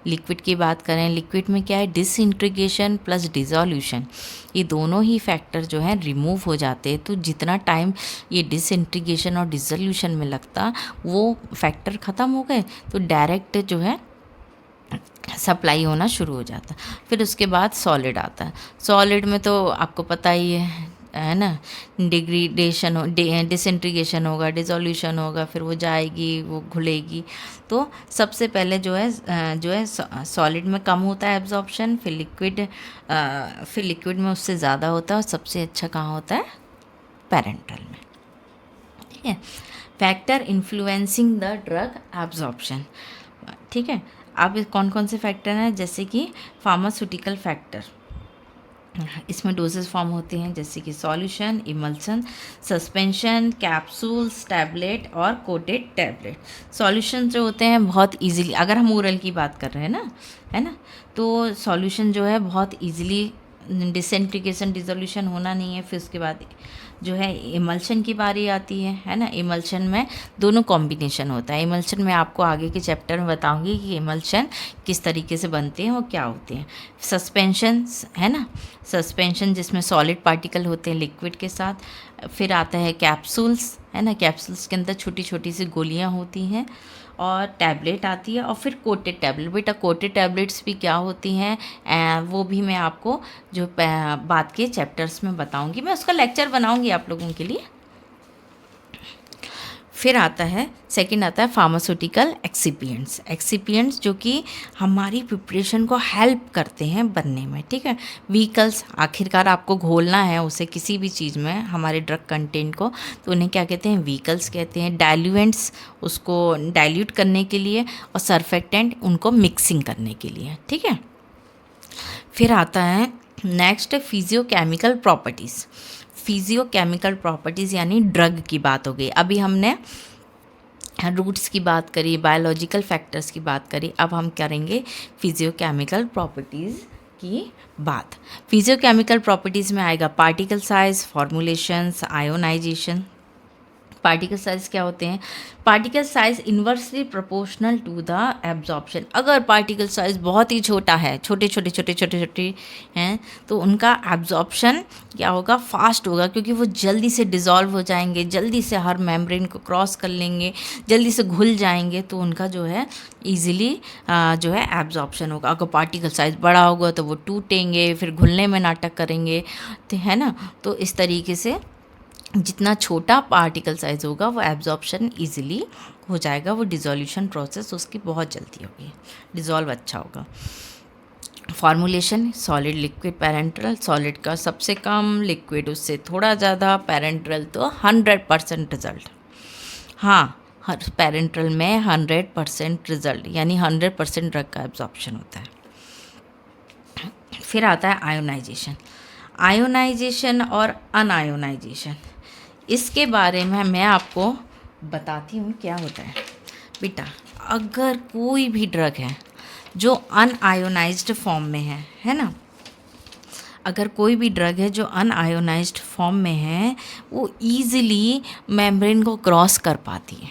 लिक्विड की बात करें, लिक्विड में क्या है, डिसइंटीग्रेशन प्लस डिसोल्यूशन, ये दोनों ही फैक्टर जो है रिमूव हो जाते हैं। तो जितना टाइम ये डिसइंटीग्रेशन और डिसोल्यूशन में लगता, वो फैक्टर ख़त्म हो गए, तो डायरेक्ट जो है सप्लाई होना शुरू हो जाता। फिर उसके बाद सॉलिड आता है। सॉलिड में तो आपको पता ही है ना, डिग्रेडेशन हो, डिसइंटीग्रेशन होगा, डिसोल्यूशन होगा, फिर वो जाएगी, वो घुलेगी। तो सबसे पहले जो है सॉलिड में कम होता है एब्जॉर्प्शन, फिर लिक्विड में उससे ज़्यादा होता है, और सबसे अच्छा कहाँ होता है, पैरेंट्रल में। ठीक है। Factor influencing the drug absorption. ठीक है। अब कौन कौन से फैक्टर हैं, जैसे कि फार्मास्यूटिकल फैक्टर, इसमें डोजेस फॉर्म होते हैं, जैसे कि solution, emulsion, suspension, capsules, tablet और कोटेड टैबलेट। सॉल्यूशन जो होते हैं बहुत इजीली, अगर हम ओरल की बात कर रहे हैं ना, है ना, तो सॉल्यूशन जो है बहुत इजीली डिसइंटीग्रेशन डिसोल्यूशन होना नहीं है। फिर उसके बाद जो है इमल्शन की बारी आती है ना। इमल्शन में दोनों कॉम्बिनेशन होता है। इमल्शन में आपको आगे के चैप्टर में बताऊंगी कि इमल्शन किस तरीके से बनते हैं और क्या होते हैं। सस्पेंशन है ना, सस्पेंशन जिसमें सॉलिड पार्टिकल होते हैं लिक्विड के साथ। फिर आता है कैप्सूल्स, है ना, कैप्सूल्स के अंदर छोटी छोटी सी गोलियां होती हैं। और टैबलेट आती है, और फिर कोटेड टैबलेट। बेटा कोटेड टैबलेट्स भी क्या होती हैं, वो भी मैं आपको जो बाद के चैप्टर्स में बताऊंगी, मैं उसका लेक्चर बनाऊंगी आप लोगों के लिए। फिर आता है सेकंड आता है फार्मास्यूटिकल एक्सिपिएंट्स। एक्सिपिएंट्स जो कि हमारी प्रिपरेशन को हेल्प करते हैं बनने में। ठीक है। व्हीकल्स, आखिरकार आपको घोलना है उसे किसी भी चीज़ में, हमारे ड्रग कंटेंट को, तो उन्हें क्या कहते हैं, व्हीकल्स कहते हैं। डाइल्यूएंट्स, उसको डाइल्यूट करने के लिए, और सर्फेक्टेंट, उनको मिक्सिंग करने के लिए। ठीक है। फिर आता है next physicochemical properties. Physicochemical properties यानी ड्रग की बात हो गई। अभी हमने रूट्स की बात करी, बायोलॉजिकल फैक्टर्स की बात करी, अब हम करेंगे फिजियोकेमिकल प्रॉपर्टीज़ की बात। फिजियोकेमिकल प्रॉपर्टीज़ में आएगा particle size, formulations, ionization. Particle size क्या होते हैं, particle size inversely proportional to the absorption. अगर पार्टिकल साइज बहुत ही छोटा है, छोटे हैं, तो उनका एब्जॉर्प्शन क्या होगा, फास्ट होगा, क्योंकि वो जल्दी से डिज़ोल्व हो जाएंगे, जल्दी से हर मेम्ब्रेन को क्रॉस कर लेंगे, जल्दी से घुल जाएंगे, तो उनका जो है ईजिली जो है एब्जॉर्प्शन होगा। अगर पार्टिकल साइज बड़ा होगा तो वो टूटेंगे, फिर घुलने में नाटक करेंगे, तो है ना। तो इस तरीके से जितना छोटा पार्टिकल साइज़ होगा वो एब्जॉर्प्शन इजीली हो जाएगा, वो डिज़ोल्यूशन प्रोसेस उसकी बहुत जल्दी होगी, डिज़ोल्व अच्छा होगा। Formulation, solid, liquid, parenteral. Solid का सबसे कम, लिक्विड उससे थोड़ा ज़्यादा, पैरेंट्रल तो 100% रिजल्ट। हाँ, हर पैरेंट्रल में 100% रिजल्ट, यानी 100% ड्रग का एब्जॉर्प्शन होता है। फिर आता है आयोनाइजेशन। आयोनाइजेशन और अनआयोनाइजेशन, इसके बारे में मैं आपको बताती हूँ क्या होता है। बेटा अगर कोई भी ड्रग है जो अनआयोनाइज्ड फॉर्म में है ना, अगर कोई भी ड्रग है जो अनआयोनाइज्ड फॉर्म में है, वो ईजिली मेम्ब्रेन को क्रॉस कर पाती है।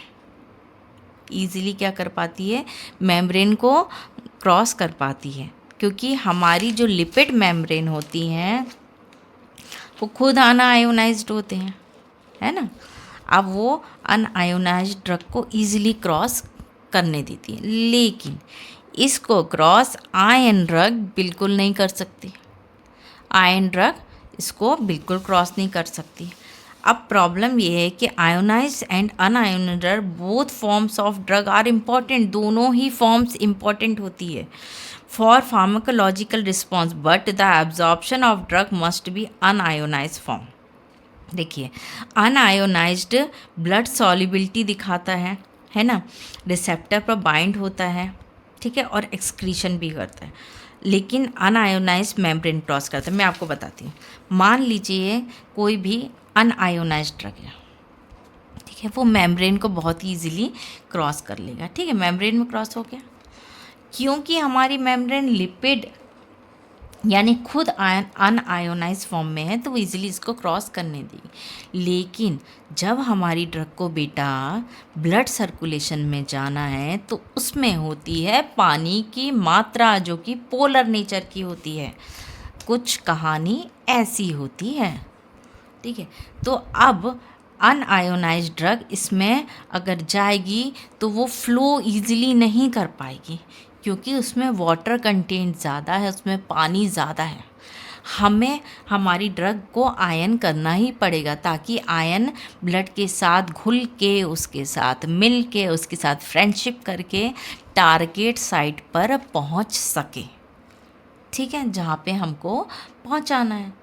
ईजिली क्या कर पाती है, मेम्ब्रेन को क्रॉस कर पाती है, क्योंकि हमारी जो लिपिड मेम्ब्रेन होती हैं वो खुद अनआयोनाइज्ड होते हैं, है ना। अब वो अनआयोनाइज्ड ड्रग को ईजिली क्रॉस करने देती है, लेकिन इसको क्रॉस आयन ड्रग बिल्कुल नहीं कर सकती। आयन ड्रग इसको बिल्कुल क्रॉस नहीं कर सकती। अब प्रॉब्लम ये है कि ionize and unionized drug both forms of drug are important, दोनों ही फॉर्म्स इम्पॉर्टेंट होती है for pharmacological response, but the absorption of drug must be unionize form. देखिए, अनआयोनाइज्ड ब्लड सॉल्युबिलिटी दिखाता है ना, रिसेप्टर पर बाइंड होता है, ठीक है, और एक्सक्रीशन भी करता है, लेकिन अनआयोनाइज्ड मेम्ब्रेन क्रॉस करता है। मैं आपको बताती हूँ, मान लीजिए कोई भी अनआयोनाइज्ड ड्रग है, ठीक है, वो मेम्ब्रेन को बहुत ईजिली क्रॉस कर लेगा, ठीक है, मेम्ब्रेन में क्रॉस हो गया, क्योंकि हमारी मेम्ब्रेन लिपिड यानी खुद अनआयोनाइज फॉर्म में है, तो वो इजीली इसको क्रॉस करने देगी। लेकिन जब हमारी ड्रग को बेटा ब्लड सर्कुलेशन में जाना है, तो उसमें होती है पानी की मात्रा, जो कि पोलर नेचर की होती है। कुछ कहानी ऐसी होती है, ठीक है। तो अब अनआयोनाइज्ड ड्रग इसमें अगर जाएगी तो वो फ्लो इजीली नहीं कर पाएगी, क्योंकि उसमें वाटर कंटेंट ज़्यादा है, उसमें पानी ज़्यादा है। हमें हमारी ड्रग को आयन करना ही पड़ेगा, ताकि आयन ब्लड के साथ घुल के, उसके साथ मिल के, उसके साथ फ्रेंडशिप करके टारगेट साइट पर पहुंच सके, ठीक है, जहाँ पे हमको पहुँचाना है,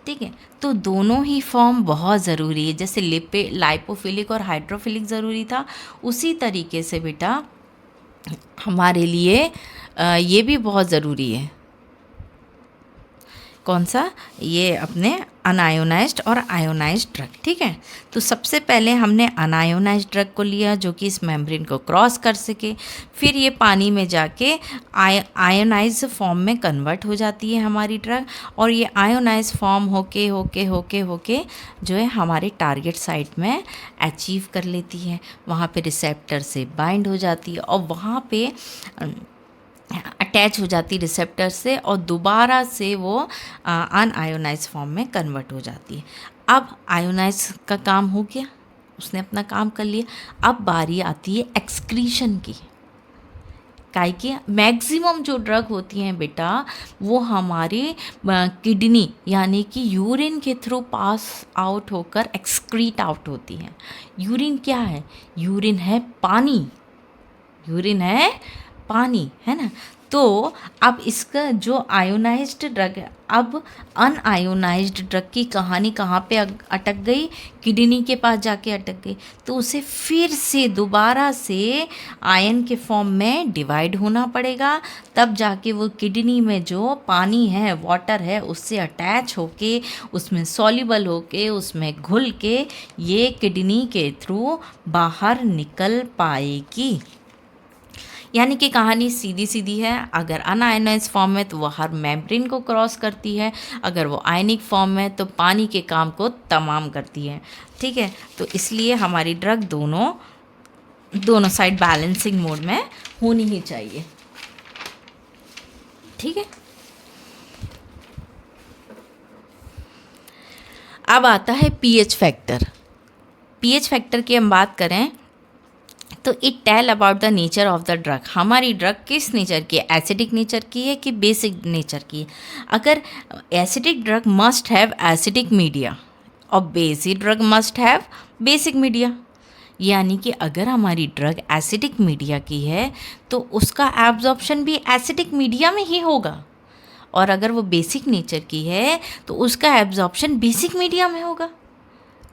ठीक है। तो दोनों ही फॉर्म बहुत ज़रूरी है, जैसे लाइपोफिलिक और हाइड्रोफिलिक ज़रूरी था, उसी तरीके से बेटा हमारे लिए ये भी बहुत ज़रूरी है। कौन सा? ये अपने अनायोनाइज्ड और आयोनाइज्ड ड्रग, ठीक है। तो सबसे पहले हमने अनायोनाइज्ड ड्रग को लिया, जो कि इस मेम्ब्रेन को क्रॉस कर सके, फिर ये पानी में जाके आयोनाइज फॉर्म में कन्वर्ट हो जाती है हमारी ड्रग, और ये आयोनाइज फॉर्म होके होके होके होके जो है हमारे टारगेट साइट में अचीव कर लेती है, वहाँ पे रिसेप्टर से बाइंड हो जाती है, और वहाँ पे अटैच हो जाती रिसेप्टर से, और दोबारा से वो अनआयोनाइज फॉर्म में कन्वर्ट हो जाती है। अब आयोनाइज का काम हो गया, उसने अपना काम कर लिया। अब बारी आती है एक्सक्रीशन की। काहे कि मैक्सिमम जो ड्रग होती हैं बेटा, वो हमारे किडनी यानी कि यूरिन के थ्रू पास आउट होकर एक्सक्रीट आउट होती हैं। यूरिन क्या है? यूरिन है पानी, यूरिन है पानी, है ना। तो अब इसका जो आयोनाइज्ड ड्रग है, अब अनआयोनाइज्ड ड्रग की कहानी कहाँ पे अटक गई? किडनी के पास जाके अटक गई। तो उसे फिर से दोबारा से आयन के फॉर्म में डिवाइड होना पड़ेगा, तब जाके वो किडनी में जो पानी है, वाटर है, उससे अटैच होके, उसमें सॉल्युबल होके, उसमें घुल के ये किडनी के थ्रू बाहर निकल पाएगी। यानी कि कहानी सीधी सीधी है। अगर अनआयोनाइज फॉर्म में तो वो हर मेम्ब्रेन को क्रॉस करती है, अगर वो आयनिक फॉर्म में तो पानी के काम को तमाम करती है, ठीक है। तो इसलिए हमारी ड्रग दोनों साइड बैलेंसिंग मोड में होनी ही चाहिए, ठीक है। अब आता है पीएच फैक्टर। पीएच फैक्टर की हम बात करें तो it tell about the nature of the drug. हमारी ड्रग किस नेचर की है? एसिडिक नेचर की है कि बेसिक नेचर की है? अगर acidic drug must have acidic media और basic drug must have basic media. यानी कि अगर हमारी ड्रग एसिडिक मीडिया की है तो उसका एब्जॉर्प्शन भी एसिडिक मीडिया में ही होगा, और अगर वो बेसिक नेचर की है तो उसका एब्जॉर्प्शन बेसिक मीडिया में होगा।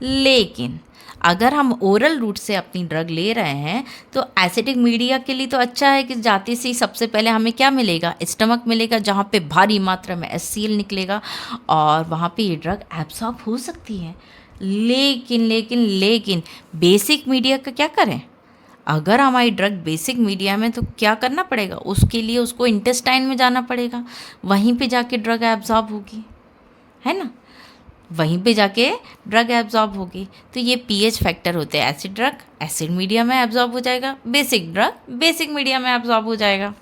लेकिन अगर हम ओरल रूट से अपनी ड्रग ले रहे हैं तो एसिडिक मीडिया के लिए तो अच्छा है कि जाते से ही सबसे पहले हमें क्या मिलेगा? स्टमक मिलेगा, जहाँ पे भारी मात्रा में HCl निकलेगा, और वहाँ पे ये ड्रग एब्सॉर्ब हो सकती है। लेकिन बेसिक मीडिया का क्या करें? अगर हमारी ड्रग बेसिक मीडिया में, तो क्या करना पड़ेगा? उसके लिए उसको इंटेस्टाइन में जाना पड़ेगा, वहीं पे जाके ड्रग एब्जॉर्ब होगी, है ना, वहीं पे जाके ड्रग एब्जॉर्ब होगी। तो ये पीएच फैक्टर होते हैं। एसिड ड्रग एसिड मीडिया में एब्जॉर्ब हो जाएगा, बेसिक ड्रग बेसिक मीडिया में एब्जॉर्ब हो जाएगा।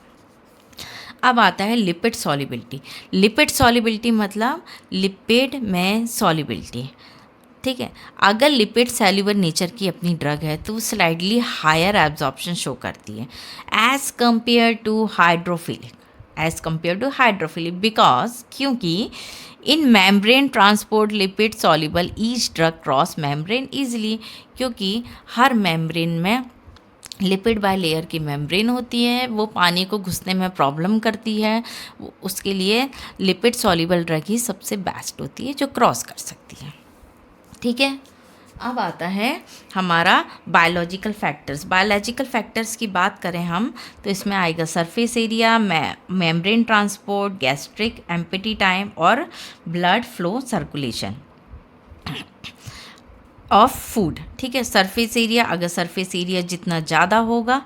अब आता है लिपिड सॉल्युबिलिटी। लिपिड सॉल्युबिलिटी मतलब लिपिड में सॉल्युबिलिटी, ठीक है। अगर लिपिड सेल्युलर नेचर की अपनी ड्रग है तो वो स्लाइडली हायर एब्जॉर्प्शन शो करती है as compare to hydrophilic, because क्योंकि in membrane transport lipid soluble each drug cross membrane easily, क्योंकि हर मेम्ब्रेन में लिपिड बाय लेयर की मेम्ब्रेन होती है, वो पानी को घुसने में प्रॉब्लम करती है, उसके लिए लिपिड सॉल्युबल ड्रग ही सबसे बेस्ट होती है जो क्रॉस कर सकती है। ठीक है, अब आता है हमारा बायोलॉजिकल फैक्टर्स। बायोलॉजिकल फैक्टर्स की बात करें हम तो इसमें आएगा surface area, membrane transport, gastric empty time और blood flow circulation of food. ठीक है, सरफेस एरिया, अगर सरफेस एरिया जितना ज़्यादा होगा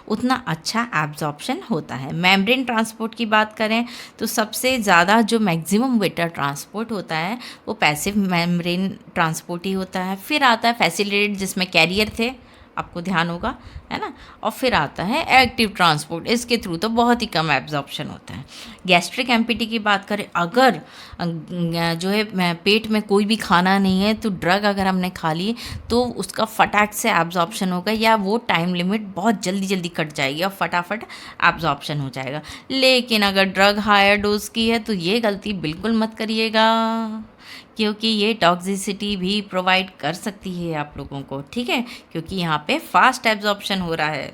उतना अच्छा एब्जॉर्प्शन होता है। मेम्ब्रेन ट्रांसपोर्ट की बात करें तो सबसे ज़्यादा जो मैक्सिमम वेटर ट्रांसपोर्ट होता है वो पैसिव मेम्ब्रेन ट्रांसपोर्ट ही होता है। फिर आता है फैसिलिटेटेड, जिसमें कैरियर थे, आपको ध्यान होगा, है ना। और फिर आता है एक्टिव ट्रांसपोर्ट, इसके थ्रू तो बहुत ही कम एब्जॉर्प्शन होता है। गैस्ट्रिक एम्पिटी की बात करें, अगर जो है पेट में कोई भी खाना नहीं है तो ड्रग अगर हमने खा ली तो उसका फटाक से एब्जॉर्प्शन होगा, या वो टाइम लिमिट बहुत जल्दी जल्दी कट जाएगी और फटाफट एब्जॉर्प्शन हो जाएगा। लेकिन अगर ड्रग हायर डोज की है तो ये गलती बिल्कुल मत करिएगा, क्योंकि ये टॉक्सिसिटी भी प्रोवाइड कर सकती है आप लोगों को। ठीक है, क्योंकि यहाँ पे फास्ट एब्जॉर्प्शन हो रहा है।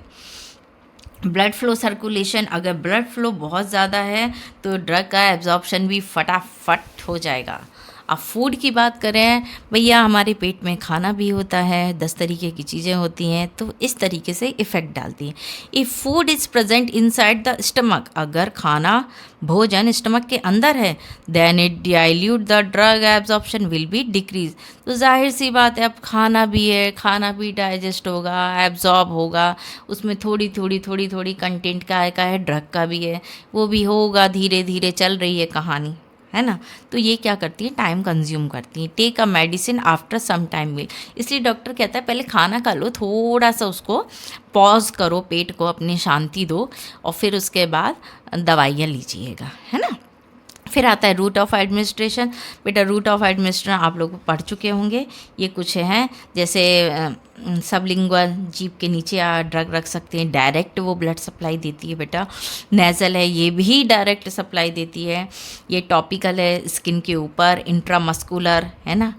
ब्लड फ्लो सर्कुलेशन, अगर ब्लड फ्लो बहुत ज़्यादा है तो ड्रग का एब्जॉर्प्शन भी फटाफट हो जाएगा। अब फूड की बात करें, भैया हमारे पेट में खाना भी होता है, 10 तरीके की चीज़ें होती हैं, तो इस तरीके से इफ़ेक्ट डालती हैं। If food is present inside the stomach, अगर खाना भोजन स्टमक के अंदर है, then it dilute the drug absorption will be decrease. तो जाहिर सी बात है, अब खाना भी है, खाना भी डाइजेस्ट होगा, एब्जॉर्ब होगा, उसमें थोड़ी थोड़ी कंटेंट का है, ड्रग का भी है, वो भी होगा, धीरे धीरे चल रही है कहानी, है ना। तो ये क्या करती है, टाइम कंज्यूम करती है। Take a medicine after some time meal, इसलिए डॉक्टर कहता है पहले खाना खा लो, थोड़ा सा उसको पॉज करो, पेट को अपनी शांति दो और फिर उसके बाद दवाइयाँ लीजिएगा, है ना। फिर आता है रूट ऑफ एडमिनिस्ट्रेशन। बेटा रूट ऑफ एडमिनिस्ट्रेशन आप लोग पढ़ चुके होंगे, ये कुछ हैं जैसे सबलिंगुअल, जीभ के नीचे ड्रग रख सकते हैं, डायरेक्ट वो ब्लड सप्लाई देती है बेटा। नेज़ल है, ये भी डायरेक्ट सप्लाई देती है। ये टॉपिकल है, स्किन के ऊपर, इंट्रामस्कुलर है ना,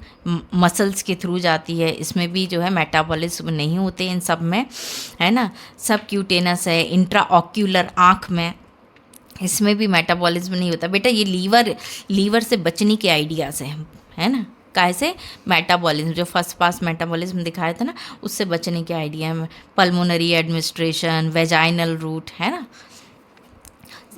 मसल्स के थ्रू जाती है, इसमें भी जो है मेटाबॉलिज्म नहीं होते इन सब में, है ना। सब क्यूटेनस है, इंट्रा ऑक्यूलर आँख में, इसमें भी मेटाबॉलिज्म नहीं होता बेटा। ये लीवर से बचने के आइडियाज़ हैं, है ना। कैसे, मेटाबॉलिज्म जो फर्स्ट पास मेटाबॉलिज्म दिखाया था ना, उससे बचने के आइडिया में पल्मोनरी एडमिनिस्ट्रेशन, वेजाइनल रूट, है ना।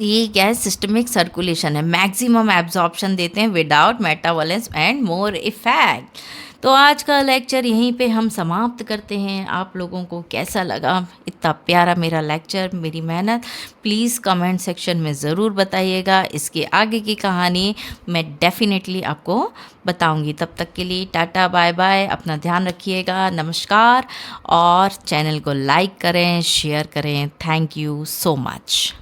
ये क्या है, सिस्टमिक सर्कुलेशन है, मैक्सिमम एब्जॉर्प्शन देते हैं without metabolism and more effect. तो आज का लेक्चर यहीं पे हम समाप्त करते हैं। आप लोगों को कैसा लगा इतना प्यारा मेरा लेक्चर, मेरी मेहनत, प्लीज़ कमेंट सेक्शन में ज़रूर बताइएगा। इसके आगे की कहानी मैं डेफिनेटली आपको बताऊंगी। तब तक के लिए टाटा बाय बाय, अपना ध्यान रखिएगा, नमस्कार। और चैनल को लाइक करें, शेयर करें। Thank you so much.